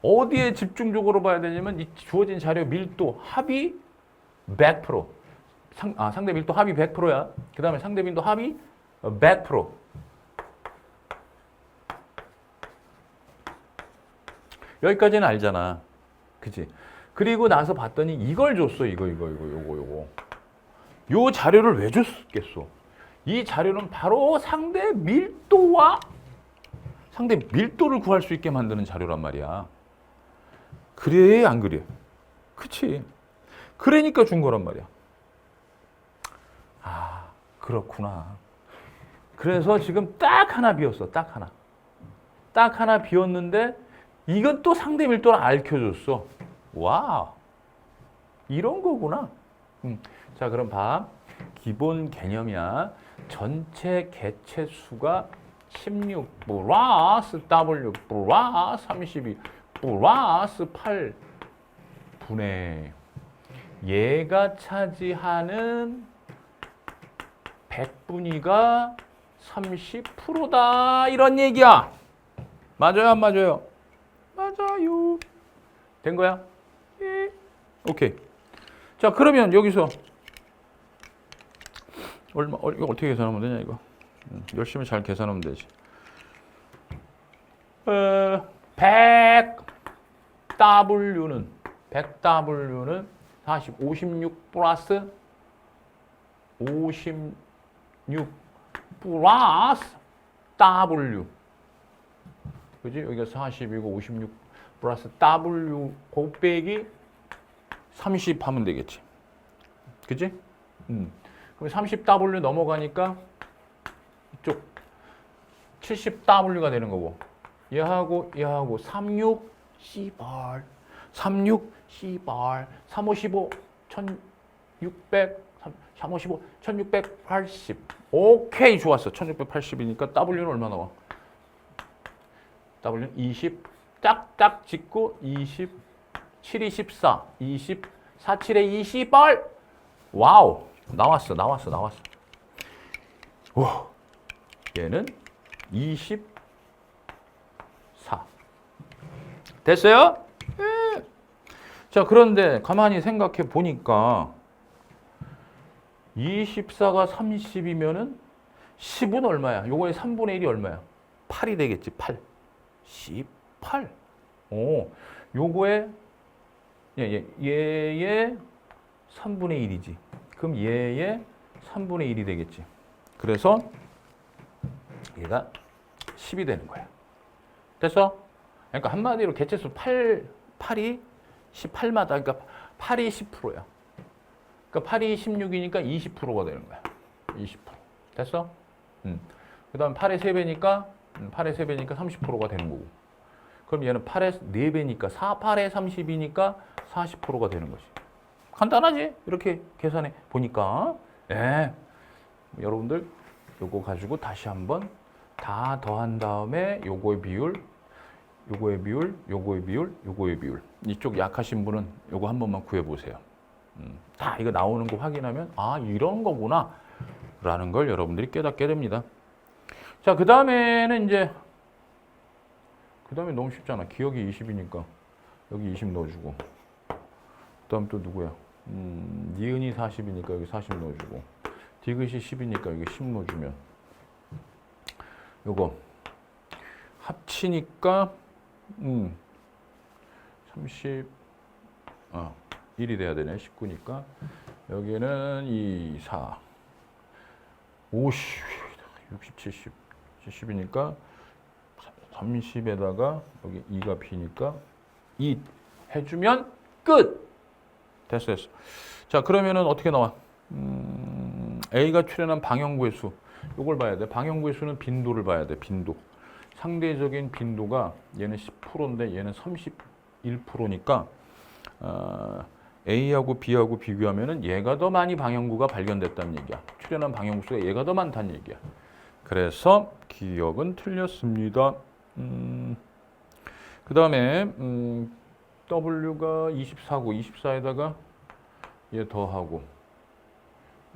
어디에 집중적으로 봐야 되냐면 이 주어진 자료 밀도 합이 100%. 상대 밀도 합이 100%야. 그 다음에 상대 밀도 합이 100%. 여기까지는 알잖아. 그치? 그리고 나서 봤더니 이걸 줬어. 요거. 요 자료를 왜 줬겠어? 이 자료는 바로 상대 밀도와 상대 밀도를 구할 수 있게 만드는 자료란 말이야. 그래, 안 그래? 그치? 그러니까 준 거란 말이야. 아, 그렇구나. 그래서 지금 딱 하나 비었어. 딱 하나. 딱 하나 비었는데 이건 또 상대 밀도를 알려줬어. 와우. 이런 거구나. 자, 그럼 봐. 기본 개념이야. 전체 개체 수가 16 플러스 W 플러스 32 플러스 8분의 얘가 차지하는 100분위가 30%다 이런 얘기야. 맞아요, 안 맞아요? 맞아요. 된 거야? 예. 오케이. 자, 그러면 여기서 이거 어떻게 계산하면 되냐 이거? 열심히 잘 계산하면 되지. 100W는 56 플러스 56 플러스 W. 그지? 여기가 40이고 56 플러스 W 곱빼기 30 하면 되겠지. 그지? 그럼 30W 넘어가니까 이쪽 70W가 되는 거고 얘하고 36 C발 36 C발 355 1600 355 1680 오케이 좋았어. 1680이니까 W는 얼마 나와? W는 20 짝짝 짓고 20 7이 14 20 47에 20발 와우 나왔어. 오, 얘는 24 됐어요? 네. 자, 그런데 가만히 생각해 보니까 24가 30이면은 10은 얼마야? 요거의 3분의 1이 얼마야? 8이 되겠지. 8. 18. 오, 요거의 얘의 3분의 1이지. 그럼 얘의 3분의 1이 되겠지. 그래서 얘가 10이 되는 거야. 됐어? 그러니까 한마디로 개체수 8이 18마다 그러니까 8이 10%야. 그러니까 8이 16이니까 20%가 되는 거야. 20%. 됐어? 그다음 8의 3배니까 30%가 되는 거고. 그럼 얘는 8의 4배니까 8의 30이니까 40%가 되는 것이. 간단하지? 이렇게 계산해 보니까. 예. 여러분들 요거 가지고 다시 한번 다 더한 다음에 요거의 비율, 요거의 비율, 요거의 비율, 요거의 비율. 이쪽 약하신 분은 요거 한 번만 구해 보세요. 다 이거 나오는 거 확인하면 아, 이런 거구나 라는 걸 여러분들이 깨닫게 됩니다. 자, 그다음에는 이제 그다음에 너무 쉽잖아. 기억이 20이니까 여기 20 넣어주고. 그다음 또 누구야? 니은이 40이니까 여기 40 넣어주고. 디귿이 10이니까 여기 10 넣어주면. 요거 합치니까 30 1이 돼야 되네. 19니까 여기는 2, 4 50 60, 70 70이니까 30에다가 여기 2가 B니까 2 해주면 끝! 됐어. 자, 그러면은 어떻게 나와? A가 출현한 방형구의 수. 이걸 봐야 돼. 방형구의 수는 빈도를 봐야 돼. 빈도. 상대적인 빈도가 얘는 10%인데 얘는 31%니까 A하고 B하고 비교하면은 얘가 더 많이 방형구가 발견됐다는 얘기야. 출현한 방형구 수가 얘가 더 많다는 얘기야. 그래서 기억은 틀렸습니다. 그 다음에 W가 24고 24에다가 얘 더하고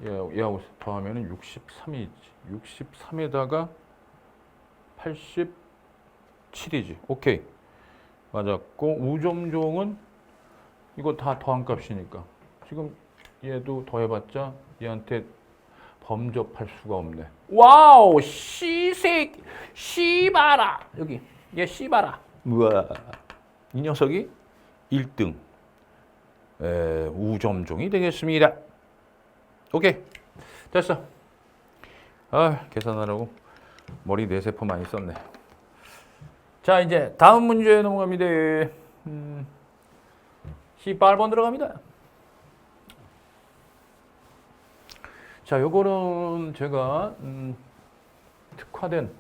얘하고 더하면 63이지. 63에다가 87이지. 오케이. 맞았고 우점종은 이거 다 더한 값이니까 지금 얘도 더해봤자 얘한테 범접할 수가 없네. 와우, 씨바라. 여기 얘 씨바라. 우와, 이 녀석이 1등 우점종이 되겠습니다. 오케이, 됐어. 아, 계산하려고 머리 4세포 많이 썼네. 자, 이제 다음 문제 넘어갑니다. 18번 들어갑니다. 자, 요거는 제가 특화된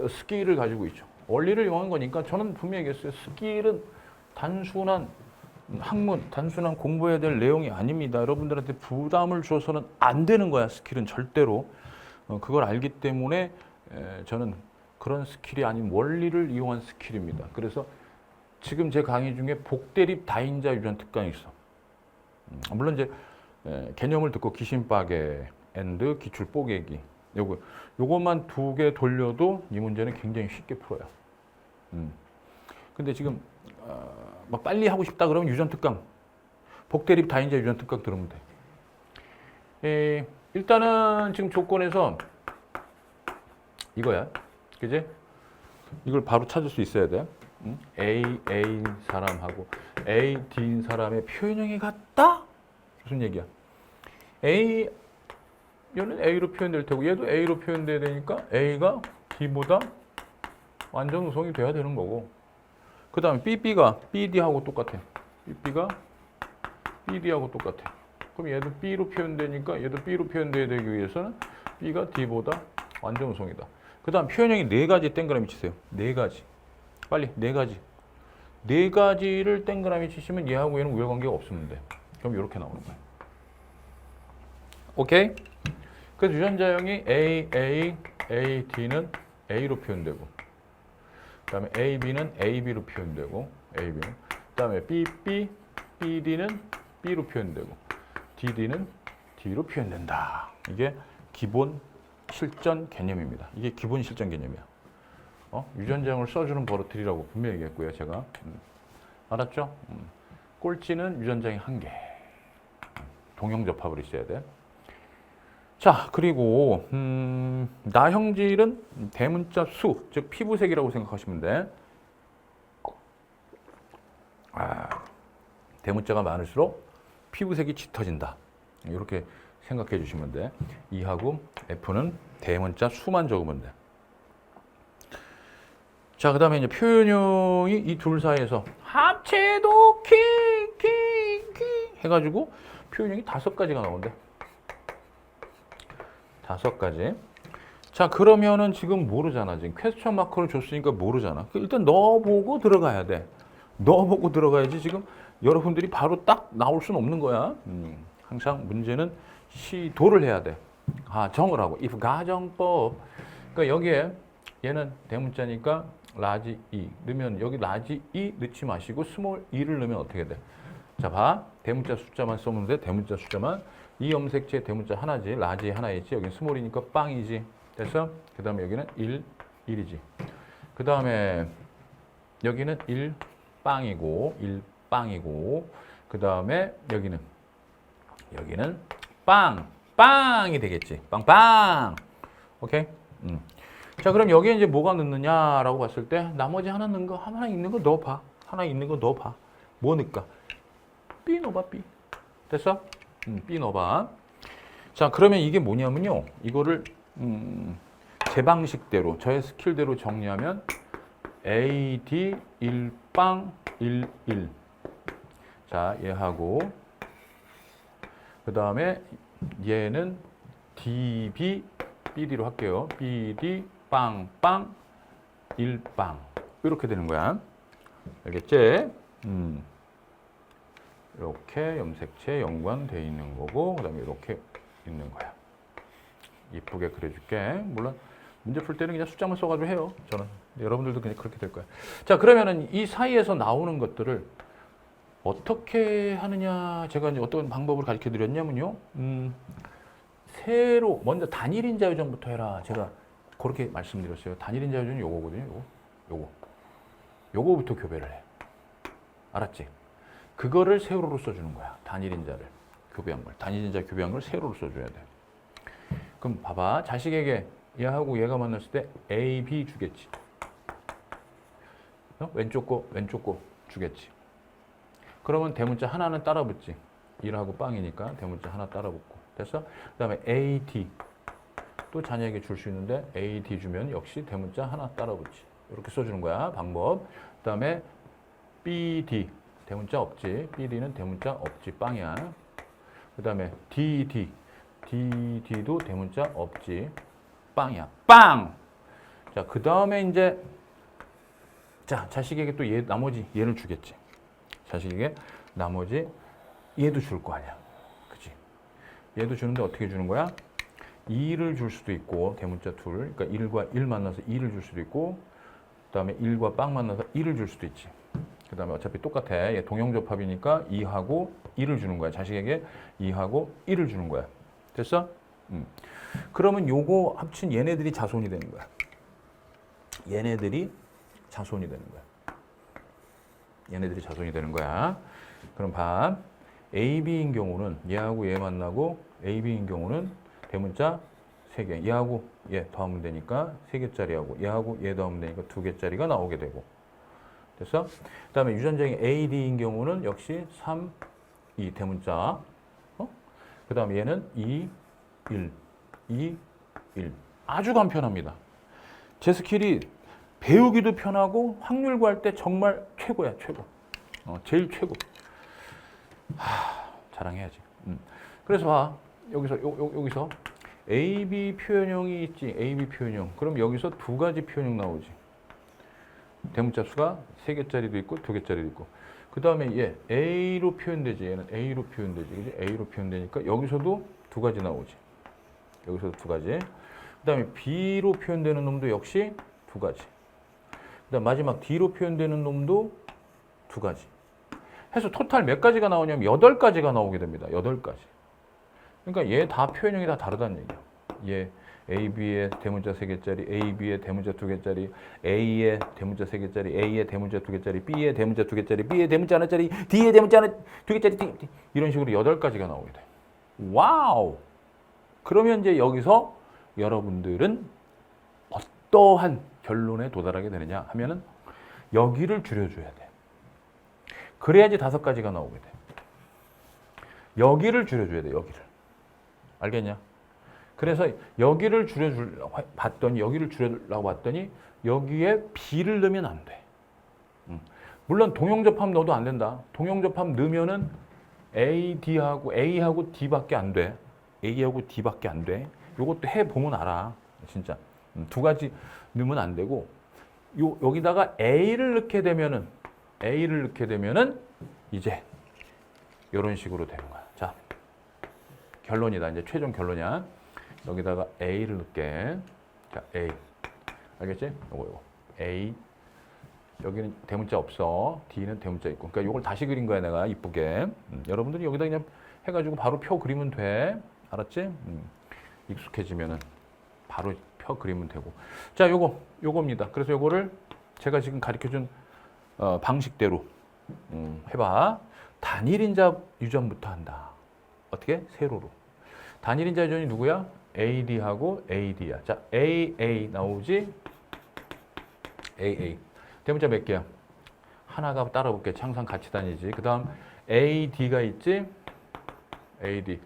스킬을 가지고 있죠. 원리를 이용한 거니까 저는 분명히 얘기했어요. 스킬은 단순한 학문, 단순한 공부해야 될 내용이 아닙니다. 여러분들한테 부담을 줘서는 안 되는 거야. 스킬은 절대로. 그걸 알기 때문에 저는 그런 스킬이 아닌 원리를 이용한 스킬입니다. 그래서 지금 제 강의 중에 복대립 다인자 유전 특강이 있어. 물론 이제 개념을 듣고 기신빠개 앤드 기출 뽀개기 요것만 2개 돌려도 이 문제는 굉장히 쉽게 풀어요. 근데 지금 막 빨리 하고 싶다 그러면 유전 특강 복대립 다인자 유전 특강 들으면 돼. 일단은 지금 조건에서 이거야. 그지? 이걸 바로 찾을 수 있어야 돼. A 사람하고 A, D인 사람의 표현형이 같다? 무슨 얘기야? A, 얘는 A로 표현될 테고 얘도 A로 표현돼야 되니까 A가 D보다 완전 우성이 돼야 되는 거고 그 다음에 BB가 BD하고 똑같아. BB가 BD하고 똑같아. 그럼 얘도 B로 표현되니까 얘도 B로 표현돼야 되기 위해서는 B가 D보다 완전 우성이다. 그 다음 표현형이 4가지 땡그라미 치세요. 4가지. 빨리 4가지. 4가지를 땡그라미 치시면 얘하고 얘는 우열관계가 없으면 돼. 그럼 이렇게 나오는 거야. 오케이? 그래서 유전자형이 A, D는 A로 표현되고 그 다음에 AB는 AB로 표현되고 AB는 그 다음에 BD는 B로 표현되고 DD는 D로 표현된다. 이게 기본 실전 개념입니다. 이게 기본 실전 개념이야. 유전자형을 써주는 버릇들이라고 분명히 얘기했고요. 제가. 알았죠? 꼴찌는 유전자형 1개. 동형접합을 있어야 돼. 자, 그리고 나형질은 대문자 수, 즉 피부색이라고 생각하시면 돼. 대문자가 많을수록 피부색이 짙어진다. 이렇게 생각해 주시면 돼. E하고 F는 대문자 수만 적으면 돼. 자, 그 다음에 이제 표현형이 이 둘 사이에서 합체도 키 해가지고 표현형이 5가지가 나온대. 5가지. 자, 그러면은 지금 모르잖아. 지금 퀘스천 마커를 줬으니까 모르잖아. 일단 넣어보고 들어가야 돼. 넣어보고 들어가야지 지금 여러분들이 바로 딱 나올 수는 없는 거야. 항상 문제는 시도를 해야 돼. 정을 하고. if 가정법. 그러니까 여기에 얘는 대문자니까 라지 E 넣으면 여기 라지 E 넣지 마시고 스몰 E를 넣으면 어떻게 돼? 자, 봐. 대문자 숫자만 써면 돼. 대문자 숫자만. 이 염색체 대문자 하나지. 라지 하나이지. 여기 스몰이니까 빵이지. 됐어? 그 다음에 여기는 1이지. 그 다음에 여기는 1빵이고 그 다음에 여기는 빵이 되겠지. 빵. 오케이? 자, 그럼 여기에 이제 뭐가 넣느냐라고 봤을 때 나머지 하나 있는 거 넣어봐. 하나 있는 거 넣어봐. 뭐 넣을까? B 넣어봐, B. 됐어? B 넣어봐. 자, 그러면 이게 뭐냐면요. 이거를 제 방식대로, 저의 스킬대로 정리하면 AD 1빵 11. 자, 얘하고 그 다음에 얘는 DB BD로 할게요. BD 빵빵 1빵 이렇게 되는 거야. 알겠지? 이렇게 염색체 연관되어 있는 거고 그 다음에 이렇게 있는 거야. 이쁘게 그려줄게. 물론 문제 풀 때는 그냥 숫자만 써가지고 해요. 저는. 여러분들도 그냥 그렇게 될 거야. 자, 그러면은 이 사이에서 나오는 것들을 어떻게 하느냐 제가 이제 어떤 방법을 가르쳐 드렸냐면요. 새로 먼저 단일인자 유전부터 해라. 제가 그렇게 말씀드렸어요. 단일인자 유전이 요거거든요. 요거부터 교배를 해. 알았지? 그거를 세로로 써주는 거야. 단일인자를 교배한 걸. 단일인자 교배한 걸 세로로 써줘야 돼. 그럼 봐봐. 자식에게 얘하고 얘가 만났을 때 A, B 주겠지. 왼쪽 거 주겠지. 그러면 대문자 하나는 따라 붙지. 1하고 빵이니까 대문자 하나 따라 붙고. 됐어? 그 다음에 AD 또 자녀에게 줄 수 있는데 AD 주면 역시 대문자 하나 따라 붙지. 이렇게 써주는 거야. 방법. 그 다음에 BD 대문자 없지. BD는 대문자 없지. 빵이야. 그 다음에 DD도 대문자 없지. 빵이야. 빵! 자, 그 다음에 이제 자, 자식에게 또 나머지 얘를 주겠지. 자식에게 나머지 얘도 줄 거 아니야. 그치? 얘도 주는데 어떻게 주는 거야? 2를 줄 수도 있고, 대문자 둘. 그러니까 1과 1 만나서 2를 줄 수도 있고, 그 다음에 1과 빵 만나서 1을 줄 수도 있지. 그 다음에 어차피 똑같아. 얘 동형접합이니까 2하고 1을 주는 거야. 자식에게 2하고 1을 주는 거야. 됐어? 그러면 요거 합친 얘네들이 자손이 되는 거야. 얘네들이 자손이 되는 거야. 얘네들이 자손이 되는 거야. 그럼 봐. AB인 경우는 얘하고 얘 만나고 AB인 경우는 대문자 3개. 얘하고 얘 더하면 되니까 3개짜리하고 얘하고 얘 더하면 되니까 2개짜리가 나오게 되고. 됐어? 그 다음에 유전자인 AD인 경우는 역시 3, 2 대문자. 그 다음에 얘는 2, 1, 2, 1. 아주 간편합니다. 제 스킬이 배우기도 편하고 확률 구할 때 정말 최고야, 최고. 제일 최고. 자랑해야지. 그래서 봐. 여기서 AB 표현형이 있지. AB 표현형. 그럼 여기서 2가지 표현형 나오지. 대문자 수가 3개짜리도 있고 2개짜리도 있고. 그 다음에 얘 A로 표현되지. 얘는 A로 표현되지. 그지? A로 표현되니까 여기서도 2가지 나오지. 여기서도 2가지. 그 다음에 B로 표현되는 놈도 역시 2가지. 그 다음 마지막 D로 표현되는 놈도 2가지. 해서 토탈 몇 가지가 나오냐면 8가지가 나오게 됩니다. 8가지. 그러니까 얘 다 표현형이 다 다르다는 얘기야. 얘 AB의 대문자 3개짜리, AB의 대문자 2개짜리, A의 대문자 3개짜리, A의 대문자 2개짜리, B의 대문자 2개짜리, B의 대문자 1짜리, D의 대문자 2개짜리, 이런 식으로 8가지가 나오게 돼. 와우! 그러면 이제 여기서 여러분들은 어떠한 결론에 도달하게 되느냐 하면은 여기를 줄여줘야 돼. 그래야지 5가지가 나오게 돼. 여기를 줄여줘야 돼, 여기를. 알겠냐? 그래서 여기를 줄여주려고 봤더니 여기에 B를 넣으면 안 돼. 물론 동형접합 넣어도 안 된다. 동형접합 넣으면은 A하고 D밖에 안 돼. A하고 D밖에 안 돼. 요것도 해보면 알아. 진짜. 2가지 넣으면 안 되고 여기다가 A를 넣게 되면은 이제 이런 식으로 되는 거야. 자, 결론이다. 이제 최종 결론이야. 여기다가 A를 넣게. 자, A. 알겠지? 요거. A. 여기는 대문자 없어. D는 대문자 있고. 그러니까 요걸 다시 그린 거야, 내가 이쁘게. 여러분들이 여기다 그냥 해가지고 바로 표 그리면 돼. 알았지? 익숙해지면은 바로 표 그리면 되고. 자, 요겁니다. 그래서 요거를 제가 지금 가르쳐준 방식대로 해봐. 단일인자 유전부터 한다. 어떻게? 세로로. 단일인자 유전이 누구야? AD하고 AD야. 자, AA 나오지? AA. 대문자 몇 개야? 하나가 따라볼게. 항상 같이 다니지. 그 다음 AD가 있지? AD.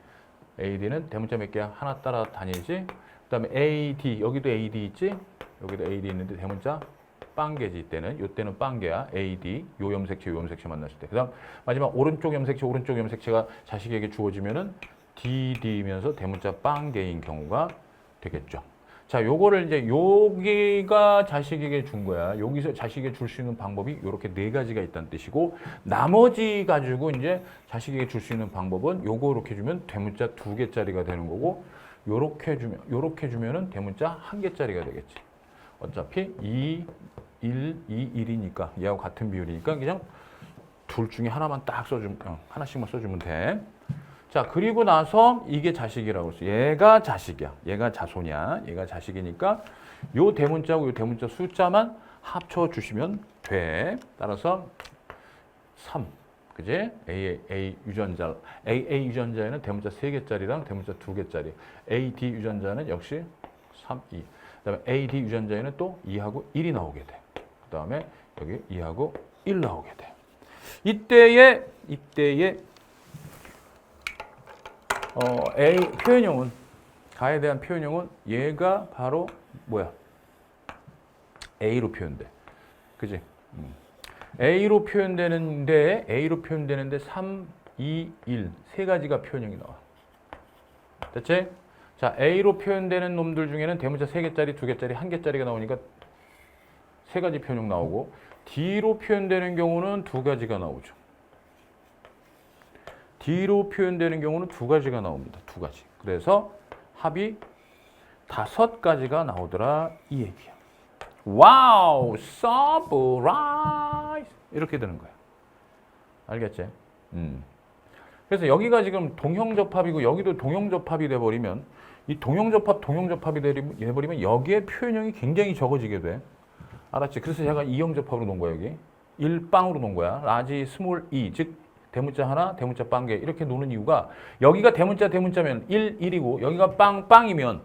AD는 대문자 몇 개야? 하나 따라 다니지? 그 다음에 AD. 여기도 AD 있지? 여기도 AD 있는데 대문자 빵개지. 이때는 빵개야. AD. 요 염색체 만났을 때. 그 다음 마지막 오른쪽 염색체가 자식에게 주어지면은 DD면서 대문자 빵개인 경우가 되겠죠. 자, 요거를 이제 여기가 자식에게 준 거야. 여기서 자식에게 줄 수 있는 방법이 이렇게 4가지가 있다는 뜻이고, 나머지 가지고 이제 자식에게 줄 수 있는 방법은 요거 이렇게 주면 대문자 2개짜리가 되는 거고, 요렇게 주면은 대문자 1개짜리가 되겠지. 어차피 2, 1, 2, 1이니까 얘하고 같은 비율이니까 그냥 둘 중에 하나만 딱 하나씩만 써주면 돼. 자, 그리고 나서 이게 자식이라고 했어. 얘가 자식이야. 얘가 자손이야. 얘가 자식이니까 요 대문자하고 요 대문자 숫자만 합쳐 주시면 돼. 따라서 3. 그지? AA 유전자에는 대문자 3개짜리랑 대문자 2개짜리. AD 유전자는 역시 3, 2. 그다음에 AD 유전자에는 또 2하고 1이 나오게 돼. 그다음에 여기 2하고 1 나오게 돼. 이때의 A 표현형은 가에 대한 표현형은 얘가 바로 뭐야? A로 표현돼. 그지? A로 표현되는데 3, 2, 1. 세 가지가 표현형이 나와. 됐지? 자, A로 표현되는 놈들 중에는 대문자 3개짜리, 2개짜리, 1개짜리가 나오니까 세 가지 표현형 나오고, D로 표현되는 경우는 2가지가 나오죠. D로 표현되는 경우는 2가지가 나옵니다. 2가지. 그래서 합이 5가지가 나오더라 이 얘기야. 와우, 서브라이즈 이렇게 되는 거야. 알겠지? 그래서 여기가 지금 동형접합이고 여기도 동형접합이 돼버리면 이 동형접합이 돼버리면 여기에 표현형이 굉장히 적어지게 돼. 알았지? 그래서 제가 이형접합으로 놓은 거야 여기. 1빵으로 놓은 거야. 라지, 스몰, 이, 즉 대문자 하나, 대문자 빵개 이렇게 놓는 이유가 여기가 대문자면 1, 1이고 여기가 빵이면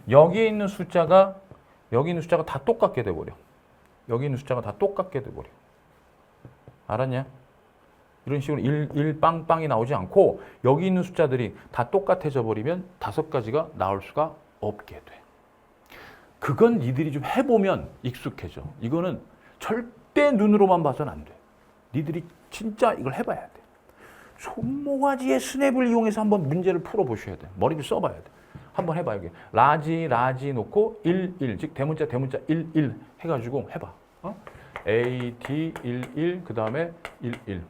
여기에 있는 숫자가 다 똑같게 돼버려. 여기 있는 숫자가 다 똑같게 돼버려. 알았냐? 이런 식으로 1 빵빵이 나오지 않고 여기 있는 숫자들이 다 똑같아져 버리면 5가지가 나올 수가 없게 돼. 그건 니들이 좀 해보면 익숙해져. 이거는 절대 눈으로만 봐서는 안 돼. 니들이 진짜 이걸 해봐야 돼. 손모가지의 스냅을 이용해서 한번 문제를 풀어보셔야 돼. 머리를 써봐야 돼. 한번 해봐. 여기 라지 놓고 1, 1, 즉 대문자 1, 1 해가지고 해봐. A, D, 1, 1, 그 다음에 1, 1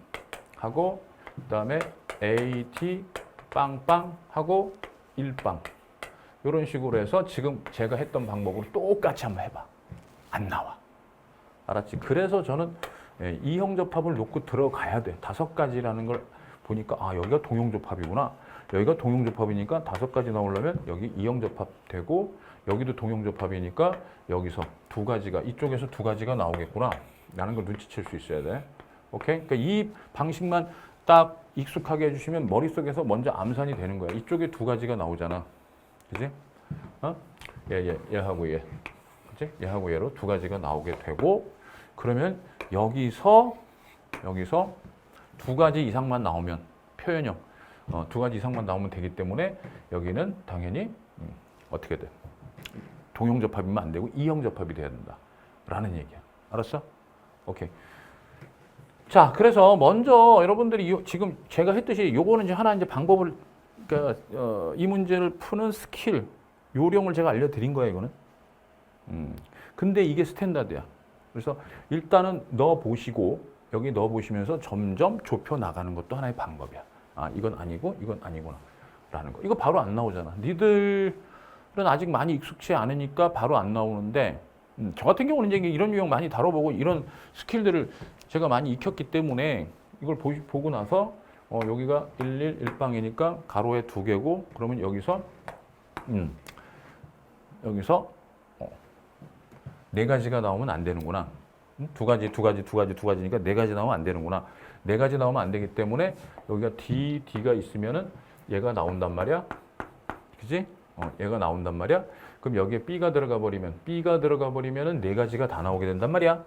하고 그 다음에 A, D, 빵빵 하고 1빵 이런 식으로 해서 지금 제가 했던 방법으로 똑같이 한번 해봐. 안 나와. 알았지? 그래서 저는 이형접합을 놓고 들어가야 돼. 5가지라는 걸 보니까 아 여기가 동형접합이구나. 여기가 동형접합이니까 5가지 나오려면 여기 이형접합 되고 여기도 동형접합이니까 여기서 2가지가 이쪽에서 2가지가 나오겠구나 라는 걸 눈치챌 수 있어야 돼. 오케이? 그러니까 이 방식만 딱 익숙하게 해주시면 머릿속에서 먼저 암산이 되는 거야. 이쪽에 2가지가 나오잖아. 그지? 얘하고 얘. 그지? 얘하고 얘로 2가지가 나오게 되고 그러면 여기서 2가지 이상만 나오면 표현형 2가지 이상만 나오면 되기 때문에 여기는 당연히 어떻게 돼? 동형접합이면 안 되고 이형접합이 돼야 된다 라는 얘기야. 알았어? 오케이. 자, 그래서 먼저 여러분들이 지금 제가 했듯이 요거는 이제 하나 이제 방법을 그러니까 이 문제를 푸는 스킬, 요령을 제가 알려드린 거야 이거는. 근데 이게 스탠다드야. 그래서 일단은 넣어보시고 여기 넣어보시면서 점점 좁혀 나가는 것도 하나의 방법이야. 아, 이건 아니고 이건 아니구나 라는 거. 이거 바로 안 나오잖아. 니들은 아직 많이 익숙치 않으니까 바로 안 나오는데 저 같은 경우는 이제 이런 유형 많이 다뤄보고 이런 스킬들을 제가 많이 익혔기 때문에 이걸 보고 나서 여기가 1, 1, 1빵이니까 가로에 2개고 그러면 여기서 4가지가 나오면 안 되는구나. 2가지니까 4가지 나오면 안 되는구나. 4가지 나오면 안 되기 때문에 여기가 D가 있으면은 얘가 나온단 말이야. 그지? 얘가 나온단 말이야. 그럼 여기에 B가 들어가 버리면은 4가지가 다 나오게 된단 말이야.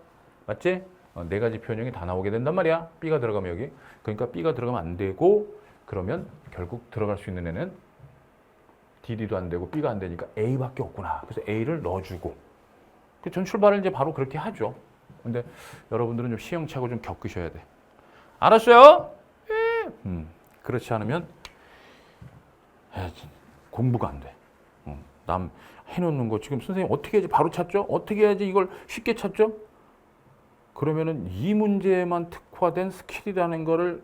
맞지? 4가지 표현형이 다 나오게 된단 말이야. B가 들어가면 여기. 그러니까 B가 들어가면 안 되고 그러면 결국 들어갈 수 있는 애는 DD도 안 되고 B가 안 되니까 A밖에 없구나. 그래서 A를 넣어주고. 전 출발을 이제 바로 그렇게 하죠. 근데 여러분들은 좀 시행착오 좀 겪으셔야 돼. 알았어요? 그렇지 않으면 공부가 안 돼. 남 해놓는 거 지금 선생님 어떻게 해야지 바로 찾죠? 어떻게 해야지 이걸 쉽게 찾죠? 그러면은 이 문제에만 특화된 스킬이라는 거를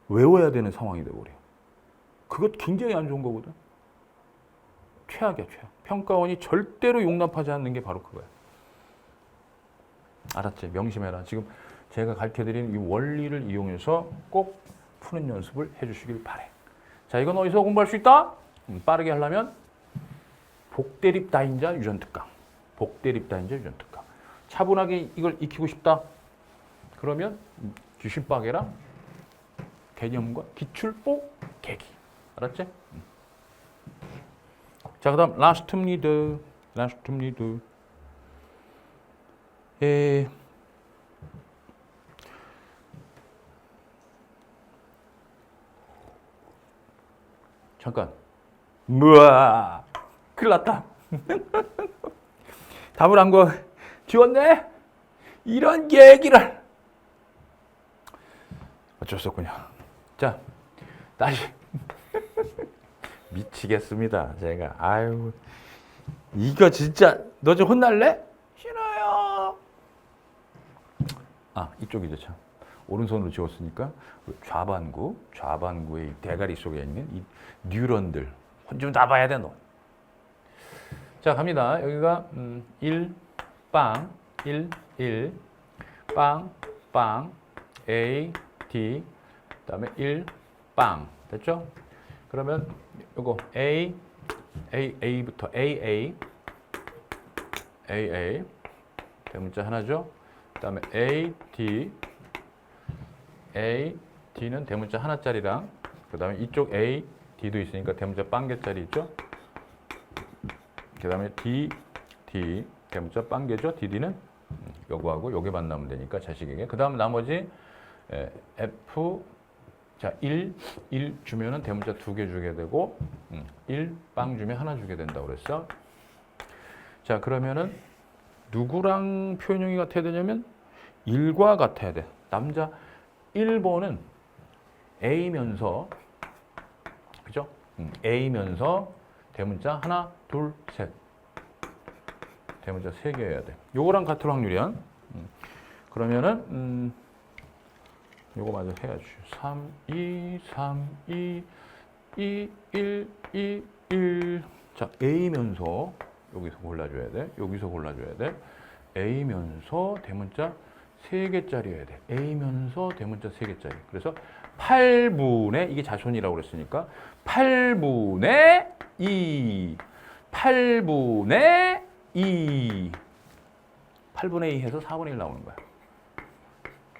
외워야 되는 상황이 돼버려. 그것 굉장히 안 좋은 거거든. 최악이야, 최악. 평가원이 절대로 용납하지 않는 게 바로 그거야. 알았지? 명심해라. 지금 제가 가르쳐드린 이 원리를 이용해서 꼭 푸는 연습을 해주시길 바래. 자, 이건 어디서 공부할 수 있다? 빠르게 하려면 복대립 다인자 유전특강. 복대립 다인자 유전특강. 차분하게 이걸 익히고 싶다. 그러면 귀신빠개랑 개념과 기출보 계기. 알았지? 자, 그다음 라스트입니다. 잠깐. 우와, 큰일 났다. 답을 한 거 지웠네? 이런 얘기를. 어쩔 수 없군요. 자, 다시. 미치겠습니다. 제가. 아유. 이거 진짜, 너 좀 혼날래? 싫어요. 아, 이쪽이죠, 참. 오른손으로 지웠으니까 좌반구의 대가리 속에 있는 이 뉴런들 혼 좀 다 봐야 돼 너. 자 갑니다. 여기가 1, 빵, 1, 1, 빵, 빵, A, D, 그다음에 1, 빵 됐죠? 그러면 요거 A부터 AA, 대문자 하나죠? 그다음에 D는 대문자 하나짜리랑 그 다음에 이쪽 D도 있으니까 대문자 빵개짜리 있죠? 그 다음에 D 대문자 빵개죠? DD는 요거하고 요게 만나면 되니까 자식에게. 그 다음 나머지 F 자 1 주면은 대문자 2개 주게 되고 1 빵 주면 하나 주게 된다고 그랬어. 자 그러면은 누구랑 표현형이 같아야 되냐면 1과 같아야 돼. 남자 1번은 A면서 그죠? A면서 대문자 하나, 둘, 셋. 대문자 3개여야 돼. 요거랑 같을 확률이야. 그러면은 요거 마저 해야지. 3, 2, 3, 2, 2, 1, 2, 1. 자, A면서 여기서 골라줘야 돼. 여기서 골라줘야 돼. A면서 대문자 3개짜리여야 돼. A면서 대문자 3개짜리. 그래서 8분의 이게 자손이라고 그랬으니까 8분의 2 8분의 2 8분의 2 해서 4분의 1 나오는 거야.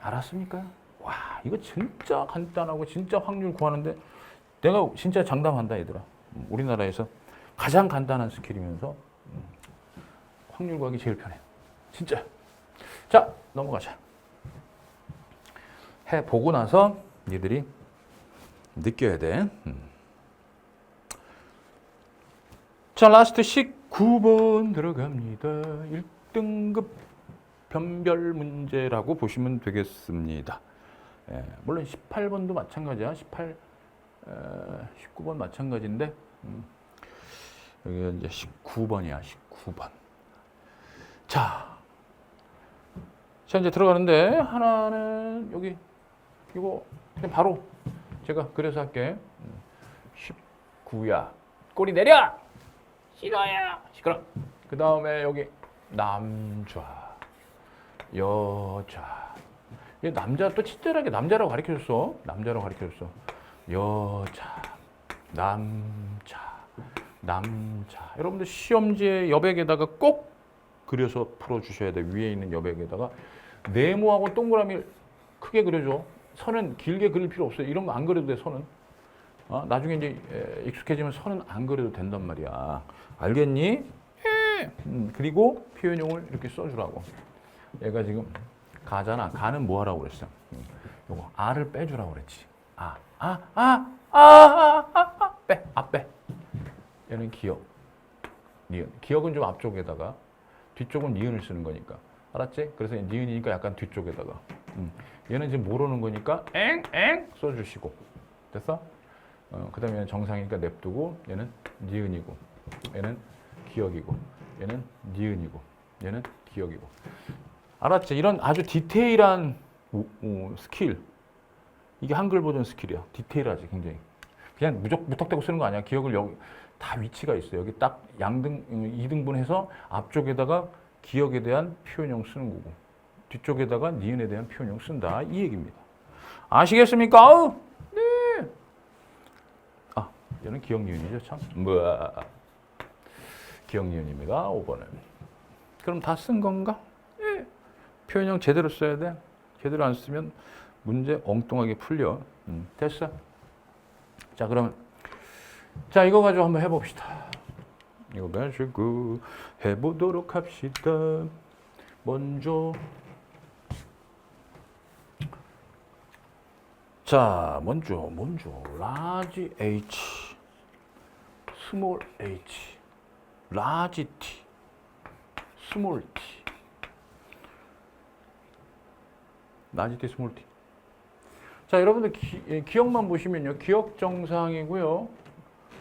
알았습니까? 와 이거 진짜 간단하고 진짜 확률 구하는데 내가 진짜 장담한다 얘들아. 우리나라에서 가장 간단한 스킬이면서 확률 구하기 제일 편해. 진짜. 자 넘어가자. 해보고 나서 니들이 느껴야 돼. 자 라스트 19번 들어갑니다. 1등급 변별 문제라고 보시면 되겠습니다. 예, 물론 18번도 마찬가지야. 19번 마찬가지인데 여기가 이제 19번이야. 19번. 자 이제 들어가는데 하나는 여기 이거 그냥 바로 제가 그래서 할게. 19야. 꼬리 내려. 싫어요. 시끄러. 그 다음에 여기 남자, 여자. 이 남자 또 친절하게 남자라고 가르쳐줬어. 남자라고 가르쳐줬어. 여자, 남자. 여러분들 시험지에 여백에다가 꼭 그려서 풀어주셔야 돼. 위에 있는 여백에다가 네모하고 동그라미 크게 그려줘. 선은 길게 그릴 필요 없어요. 이런 거 안 그려도 돼, 선은. 나중에 이제 익숙해지면 선은 안 그려도 된단 말이야. 알겠니? 그리고 표현용을 이렇게 써주라고. 얘가 지금 가잖아. 가는 뭐 하라고 그랬어? 요거 아를 빼주라고 그랬지. 빼. 얘는 기억. 니은. 기억은 좀 앞쪽에다가 뒤쪽은 니은을 쓰는 거니까. 알았지? 그래서 니은이니까 약간 뒤쪽에다가. 얘는 지금 모르는 거니까 엥 써주시고. 됐어? 그 다음에 얘는 정상이니까 냅두고 얘는 니은이고 얘는 기억이고 얘는 니은이고 얘는 기억이고. 알았지? 이런 아주 디테일한 스킬. 이게 한글 버전 스킬이야. 디테일하지 굉장히. 그냥 무턱대고 쓰는 거 아니야. 기억을 여기 다 위치가 있어. 여기 딱 양등 2등분해서 앞쪽에다가 기억에 대한 표현형 쓰는 거고 뒤쪽에다가 니은에 대한 표현형 쓴다. 이 얘기입니다. 아시겠습니까? 네. 얘는 기억 니은이죠, 참. 기억 니은입니다. 5번은. 그럼 다 쓴 건가? 예. 표현형 제대로 써야 돼. 제대로 안 쓰면 문제 엉뚱하게 풀려. 됐어. 자, 그러면 자, 이거 가지고 한번 해봅시다. 이거 가지고 해보도록 합시다. 먼저 라지 H, 스몰 h, 라지 T, 스몰 t. 라지 t, 스몰 t. 자, 여러분들 기억만 보시면요. 기억 정상이고요.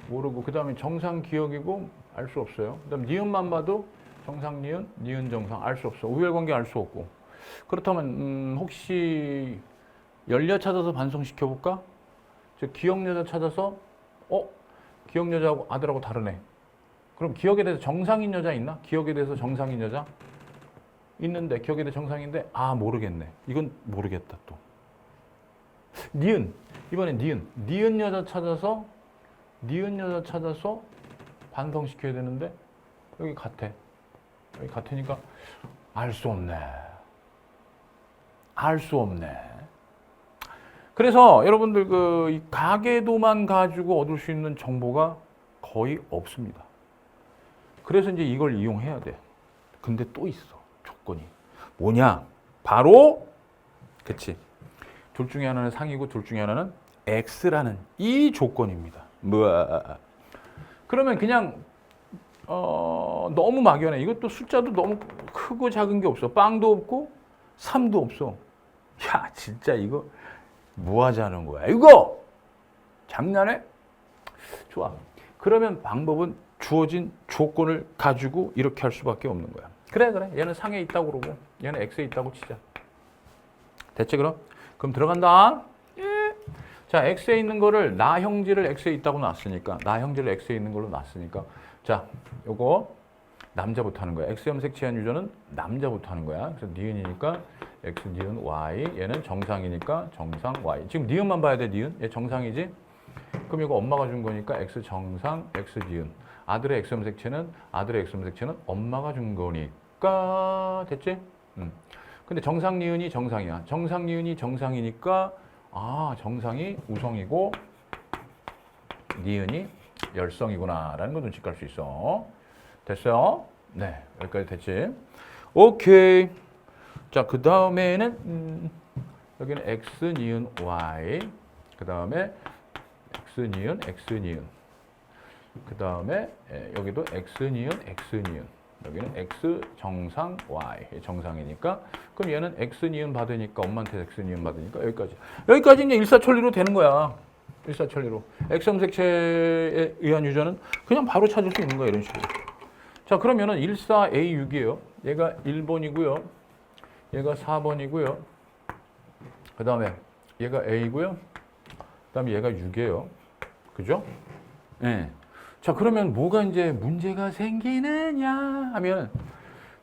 모르고 그 다음에 정상 기억이고 알 수 없어요. 그 다음 니은만 봐도 정상 니은, 니은 정상 알 수 없어. 우열관계 알 수 없고. 그렇다면 혹시 연려 찾아서 반성시켜 볼까? 즉 기억 여자 찾아서 기억 여자하고 아들하고 다르네. 그럼 기억에 대해서 정상인 여자 있나? 기억에 대해서 정상인 여자 있는데 기억에 대해서 정상인데 모르겠네. 이건 모르겠다 또. 니은 이번엔 니은 여자 찾아서 반성시켜야 되는데 여기 같아. 여기 같으니까 알 수 없네. 그래서 여러분들 이 가계도만 가지고 얻을 수 있는 정보가 거의 없습니다. 그래서 이제 이걸 이용해야 돼. 근데 또 있어. 조건이. 뭐냐? 바로 그치. 둘 중에 하나는 상이고 둘 중에 하나는 X라는 이 조건입니다. 그러면 그냥 너무 막연해. 이것도 숫자도 너무 크고 작은 게 없어. 빵도 없고 3도 없어. 야, 진짜 이거 뭐 하자는 거야? 이거 장난해? 좋아. 그러면 방법은 주어진 조건을 가지고 이렇게 할 수밖에 없는 거야. 그래. 얘는 상에 있다고 그러고 얘는 X에 있다고 치자. 됐지 그럼? 그럼 들어간다. 예. 자, X에 있는 거를 나 형질을 X에 있다고 놨으니까 나 형질을 X에 있는 걸로 놨으니까 자, 요거 남자부터 하는 거야. X 염색 치한 유전은 남자부터 하는 거야. 그래서 니은이니까 X 니은 Y. 얘는 정상이니까 정상 Y. 지금 니은만 봐야 돼. 니은. 얘 정상이지? 그럼 이거 엄마가 준 거니까 X 정상 X 니은. 아들의 X 염색체는 엄마가 준 거니까 됐지? 근데 정상 니은이 정상이야. 정상 니은이 정상이니까 정상이 우성이고 니은이 열성이구나라는 거 눈치 깔 수 있어. 됐어요? 네, 여기까지 됐지? 오케이. 자, 그 다음에는 여기는 X 니은 Y. 그 다음에 X 니은 그 다음에 여기도 X 니은 여기는 X 정상 Y 정상이니까 그럼 얘는 X 니은 받으니까 엄마한테 X 니은 받으니까 여기까지 이제 일사천리로 되는 거야. 일사천리로 X 염색체에 의한 유전은 그냥 바로 찾을 수 있는 거야. 이런 식으로. 자, 그러면은 14A6이에요. 얘가 1번이고요. 얘가 4번이고요. 그 다음에 얘가 A고요. 그 다음에 얘가 6이에요. 그죠? 네. 자, 그러면 뭐가 이제 문제가 생기느냐 하면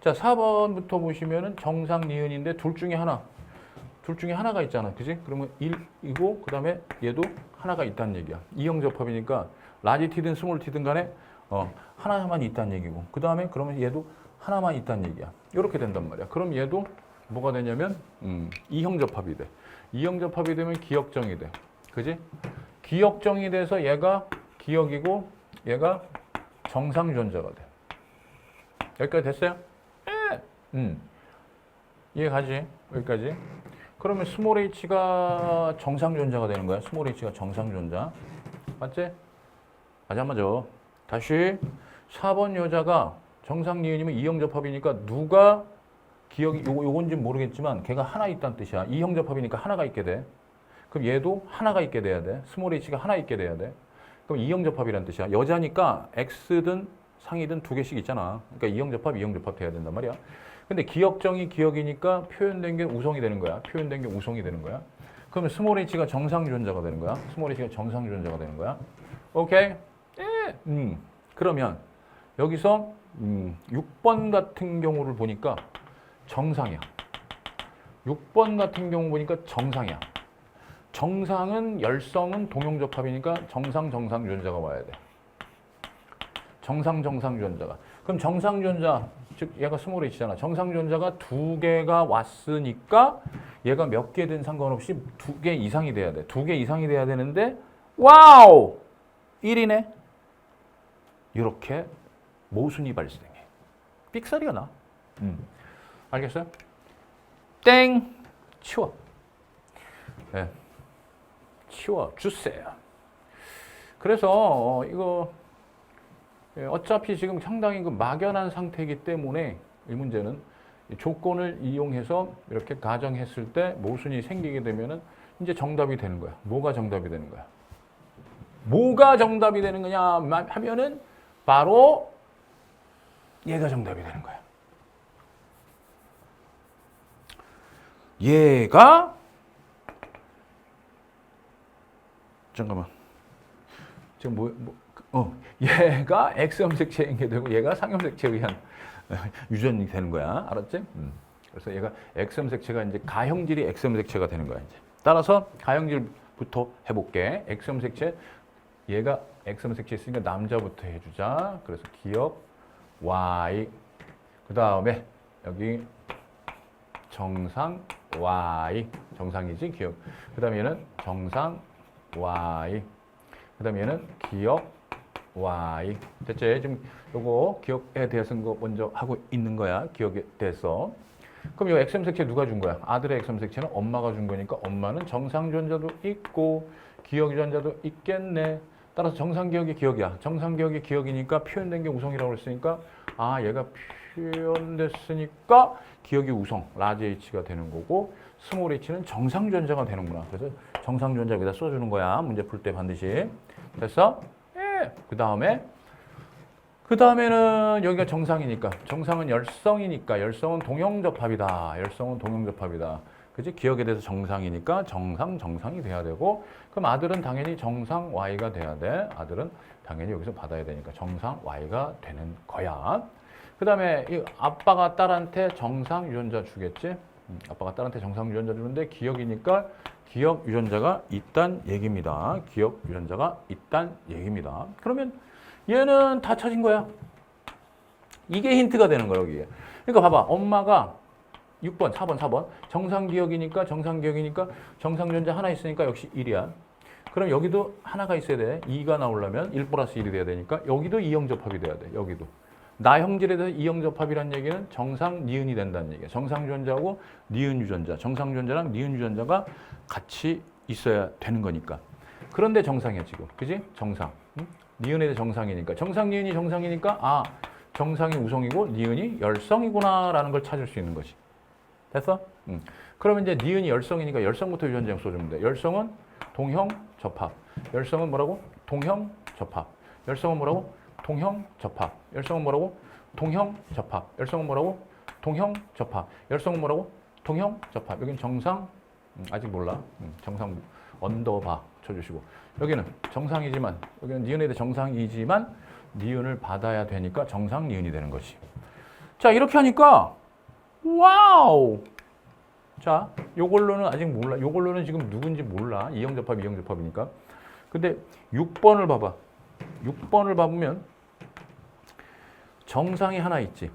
자, 4번부터 보시면은 정상 니은인데 둘 중에 하나가 있잖아. 그지? 그러면 1이고 그 다음에 얘도 하나가 있다는 얘기야. 이형접합이니까 라지 t든 스몰 t든 간에 하나만 있다는 얘기고 그 다음에 그러면 얘도 하나만 있다는 얘기야. 이렇게 된단 말이야. 그럼 얘도 뭐가 되냐면 이형접합이 돼. 이형접합이 되면 기억정이 돼. 그지? 기억정이 돼서 얘가 기억이고 얘가 정상유전자가 돼. 여기까지 됐어요? 이해가지? 여기까지. 그러면 스몰 h가 정상유전자가 되는 거야. 스몰 h가 정상유전자. 맞지? 맞아. 다시 4번 여자가 정상 니은이면 이형접합이니까 누가 기억이 요건지 모르겠지만 걔가 하나 있다는 뜻이야. 이형접합이니까 하나가 있게 돼. 그럼 얘도 하나가 있게 돼야 돼. 스몰 h가 하나 있게 돼야 돼. 그럼 이형접합이라는 뜻이야. 여자니까 X든 상이든 두 개씩 있잖아. 그러니까 이형접합 돼야 된단 말이야. 근데 기억정이 기억이니까 표현된 게 우성이 되는 거야. 그러면 스몰 h가 정상유전자가 되는 거야. 오케이? 그러면 여기서 6번 같은 경우를 보니까 정상이야. 6번 같은 경우 보니까 정상이야. 정상은 열성은 동형접합이니까 정상유전자가 와야 돼. 정상유전자가. 그럼 정상유전자, 즉 얘가 스몰 h잖아. 정상유전자가 두 개가 왔으니까 얘가 몇 개든 상관없이 2개 이상이 돼야 돼. 2개 이상이 돼야 되는데 와우! 1이네. 이렇게 모순이 발생해. 삑사리가 나. 알겠어요? 땡! 치워. 네. 치워주세요. 그래서 이거 어차피 지금 상당히 막연한 상태이기 때문에 이 문제는 이 조건을 이용해서 이렇게 가정했을 때 모순이 생기게 되면은 이제 정답이 되는 거야. 뭐가 정답이 되는 거야? 뭐가 정답이 되는 거냐 하면은 바로 얘가 정답이 되는 거야. 얘가 잠깐만. 지금 얘가 X염색체인 게 되고 얘가 상염색체에 의한 유전이 되는 거야. 알았지? 그래서 얘가 X염색체가 이제 가형질이 X염색체가 되는 거야, 이제. 따라서 가형질부터 해볼게. X염색체 얘가 X염색체 있으니까 남자부터 해주자. 그래서 기억 Y. 그 다음에 여기 정상 Y. 정상이지, 기억. 그 다음에 얘는 정상 Y. 그 다음에 얘는 기억 Y. 됐지? 지금 요거 기억에 대해서 거 먼저 하고 있는 거야. 기억에 대해서. 그럼 요 X염색체 누가 준 거야? 아들의 X염색체는 엄마가 준 거니까 엄마는 정상유전자도 있고 기억유전자도 있겠네. 따라서 정상기억이 기억이야. 정상기억이 기억이니까 표현된 게 우성이라고 했으니까 아, 얘가 표현됐으니까 기억이 우성, 라지 H가 되는 거고 스몰 h는 정상유전자가 되는구나. 그래서 정상유전자 여기다 써주는 거야. 문제 풀 때 반드시. 됐어? 예. 그 다음에는 여기가 정상이니까. 정상은 열성이니까. 열성은 동형접합이다. 열성은 동형접합이다. 그치? 기억에 대해서 정상이니까 정상이 돼야 되고, 그럼 아들은 당연히 정상 Y가 돼야 돼. 아들은 당연히 여기서 받아야 되니까 정상 Y가 되는 거야. 그 다음에 이 아빠가 딸한테 정상 유전자 주겠지? 아빠가 딸한테 정상 유전자 주는데 기억이니까 기억 유전자가 있단 얘기입니다. 기억 유전자가 있단 얘기입니다. 그러면 얘는 다 찾은 거야. 이게 힌트가 되는 거야, 여기에. 그러니까 봐봐. 엄마가 6번, 4번, 4번. 정상기억이니까 정상유전자 하나 있으니까 역시 1이야. 그럼 여기도 하나가 있어야 돼. 2가 나오려면 1 플러스 1이 돼야 되니까 여기도 이형접합이 돼야 돼. 여기도. 나형질에 대해서 이형접합이라는 얘기는 정상 니은이 된다는 얘기야. 정상유전자하고 니은유전자. 정상유전자랑 니은유전자가 같이 있어야 되는 거니까. 그런데 정상이야, 지금. 그지? 정상. 응? 니은에 대해 정상이니까. 정상 니은이 정상이니까 아, 정상이 우성이고 니은이 열성이구나 라는 걸 찾을 수 있는 거지. 됐어? 그러면 이제 니은이 열성이니까 열성부터 유전자형 써주면 돼. 열성은 동형접합. 열성은 뭐라고? 동형접합. 열성은 뭐라고? 동형접합. 열성은 뭐라고? 동형접합. 열성은 뭐라고? 동형접합. 열성은 뭐라고? 동형접합. 여긴 정상, 아직 몰라. 정상 언더바 쳐주시고. 여기는 정상이지만, 여기는 니은에 대해 정상이지만 니은을 받아야 되니까 정상 니은이 되는 것이. 자, 이렇게 하니까 와우! 자, 요걸로는 아직 몰라. 요걸로는 지금 누군지 몰라. 이형접합, 이형접합이니까. 근데 6번을 봐봐. 6번을 봐보면 정상이 하나 있지.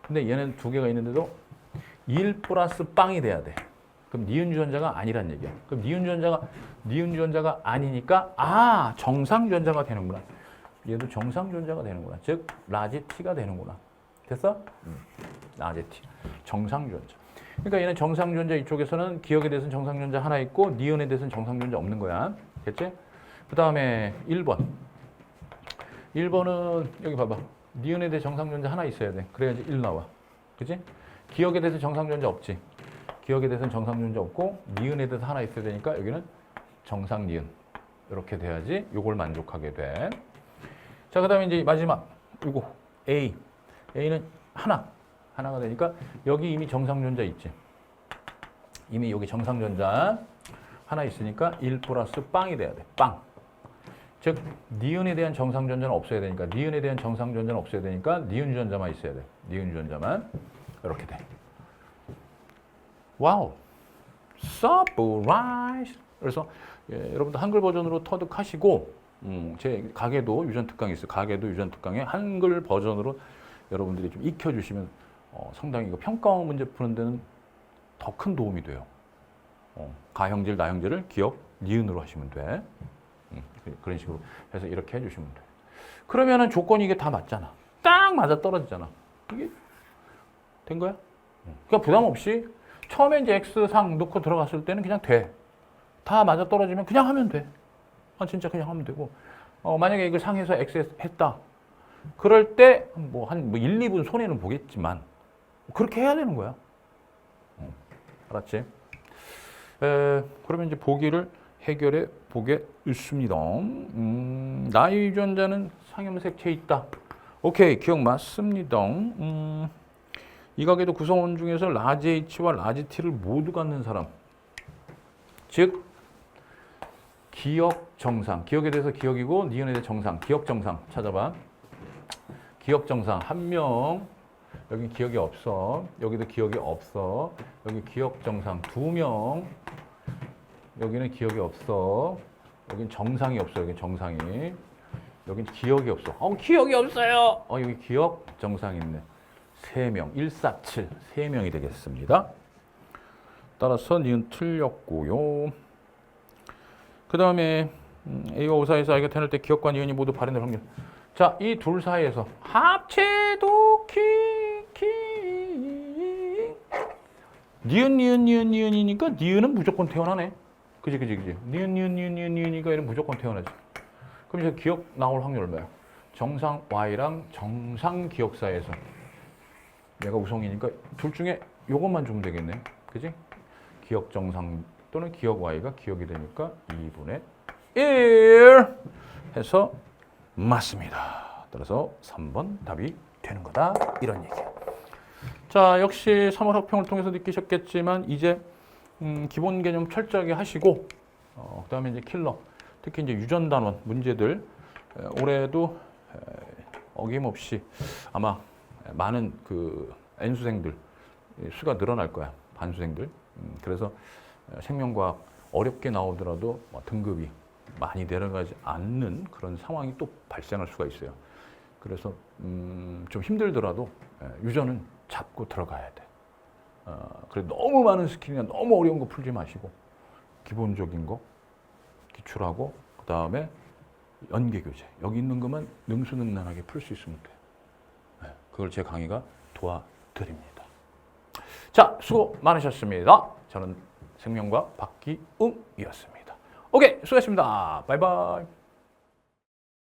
근데 얘는 두 개가 있는데도 1 플러스 빵이 돼야 돼. 그럼 니은 유전자가 아니란 얘기야. 그럼 니은 유전자가 아니니까 아, 정상 유전자가 되는구나. 얘도 정상 유전자가 되는구나. 즉 라지 T가 되는구나. 됐어? 라지 T. 정상 유전자. 그러니까 얘는 정상 유전자 이쪽에서는 기억에 대해서는 정상 유전자 하나 있고 니은에 대해서는 정상 유전자 없는 거야. 됐지? 그다음에 1번. 1번은 여기 봐봐. 니은에 대해 정상 유전자 하나 있어야 돼. 그래야지 1 나와. 그치? 기억에 대해서 정상 유전자 없지. 기억에 대해서는 정상 유전자 없고 니은에 대해서 하나 있어야 되니까 여기는 정상 니은. 이렇게 돼야지 요걸 만족하게 돼. 자, 그다음에 이제 마지막 이거 A. A는 하나가 되니까 여기 이미 정상 유전자 있지. 이미 여기 정상 유전자 하나 있으니까 1 플러스 빵이 돼야 돼. 빵. 즉 니은에 대한 정상 유전자는 없어야 되니까 니은에 대한 정상 유전자는 없어야 되니까 니은 유전자만 있어야 돼. 니은 유전자만 이렇게 돼. 와우. 서프라이즈. 그래서 여러분들 한글 버전으로 터득하시고 제 가계도 유전 특강이 있어요. 가계도 유전 특강에 한글 버전으로 여러분들이 좀 익혀주시면 상당히 이거 평가원 문제 푸는 데는 더 큰 도움이 돼요. 가형질, 나형질을 기억, 니은으로 하시면 돼. 그런 식으로 해서 이렇게 해주시면 돼. 그러면은 조건이 이게 다 맞잖아. 딱 맞아 떨어지잖아. 이게 된 거야? 그러니까 부담 없이 처음에 이제 X상 넣고 들어갔을 때는 그냥 돼. 다 맞아 떨어지면 그냥 하면 돼. 진짜 그냥 하면 되고. 만약에 이걸 상해서 X 했다. 그럴 때 한 1, 2분 손해는 보겠지만 그렇게 해야 되는 거야. 알았지? 그러면 이제 보기를 해결해 보겠습니다. 나의 유전자는 상염색체에 있다. 오케이, 기억 맞습니다. 이 가게도 구성원 중에서 라지 H와 라지 T를 모두 갖는 사람. 즉, 기억 정상. 기억에 대해서 기억이고 니은에 대해서 정상. 기억 정상 찾아봐. 기억 정상 한 명. 여기 기억이 없어. 여기도 기억이 없어. 여기 기억 정상 2명. 여기는 기억이 없어. 여긴 정상이 없어. 여긴 정상이. 여긴 기억이 없어. 기억이 없어요. 여기 기억 정상이 있네. 3명. 147. 3명이 되겠습니다. 따라서 니은 틀렸고요. 그 다음에 A와 O 사이에서 I가 태어날 때 기억과 니은이 모두 발현될 확률. 자, 이 둘 사이에서 합체도 니은이니까 니은은 무조건 태어나네. 그지. 니은이니까 얘는 무조건 태어나지. 그럼 이제 기억 나올 확률 얼마야? 정상 Y랑 정상 기억 사이에서 얘가 우성이니까 둘 중에 요것만 주면 되겠네. 그지? 기억 정상 또는 기억 Y가 기억이 되니까 2분의 1 해서 맞습니다. 따라서 3번 답이 되는 거다. 이런 얘기야. 자, 역시 3월 학평을 통해서 느끼셨겠지만 이제 기본 개념 철저하게 하시고 그다음에 이제 킬러, 특히 이제 유전 단원 문제들 올해도 어김없이 아마 많은 그 N수생들 수가 늘어날 거야. 반수생들. 그래서 생명과학 어렵게 나오더라도 등급이 많이 내려가지 않는 그런 상황이 또 발생할 수가 있어요. 그래서 좀 힘들더라도 유전은 잡고 들어가야 돼. 그래 너무 많은 스킬이나 너무 어려운 거 풀지 마시고 기본적인 거 기출하고 그 다음에 연계교재 여기 있는 것만 능수능란하게 풀 수 있으면 돼. 그걸 제 강의가 도와드립니다. 자, 수고 많으셨습니다. 저는 생명과학 박기웅이었습니다. 오케이, 수고했습니다. 바이바이.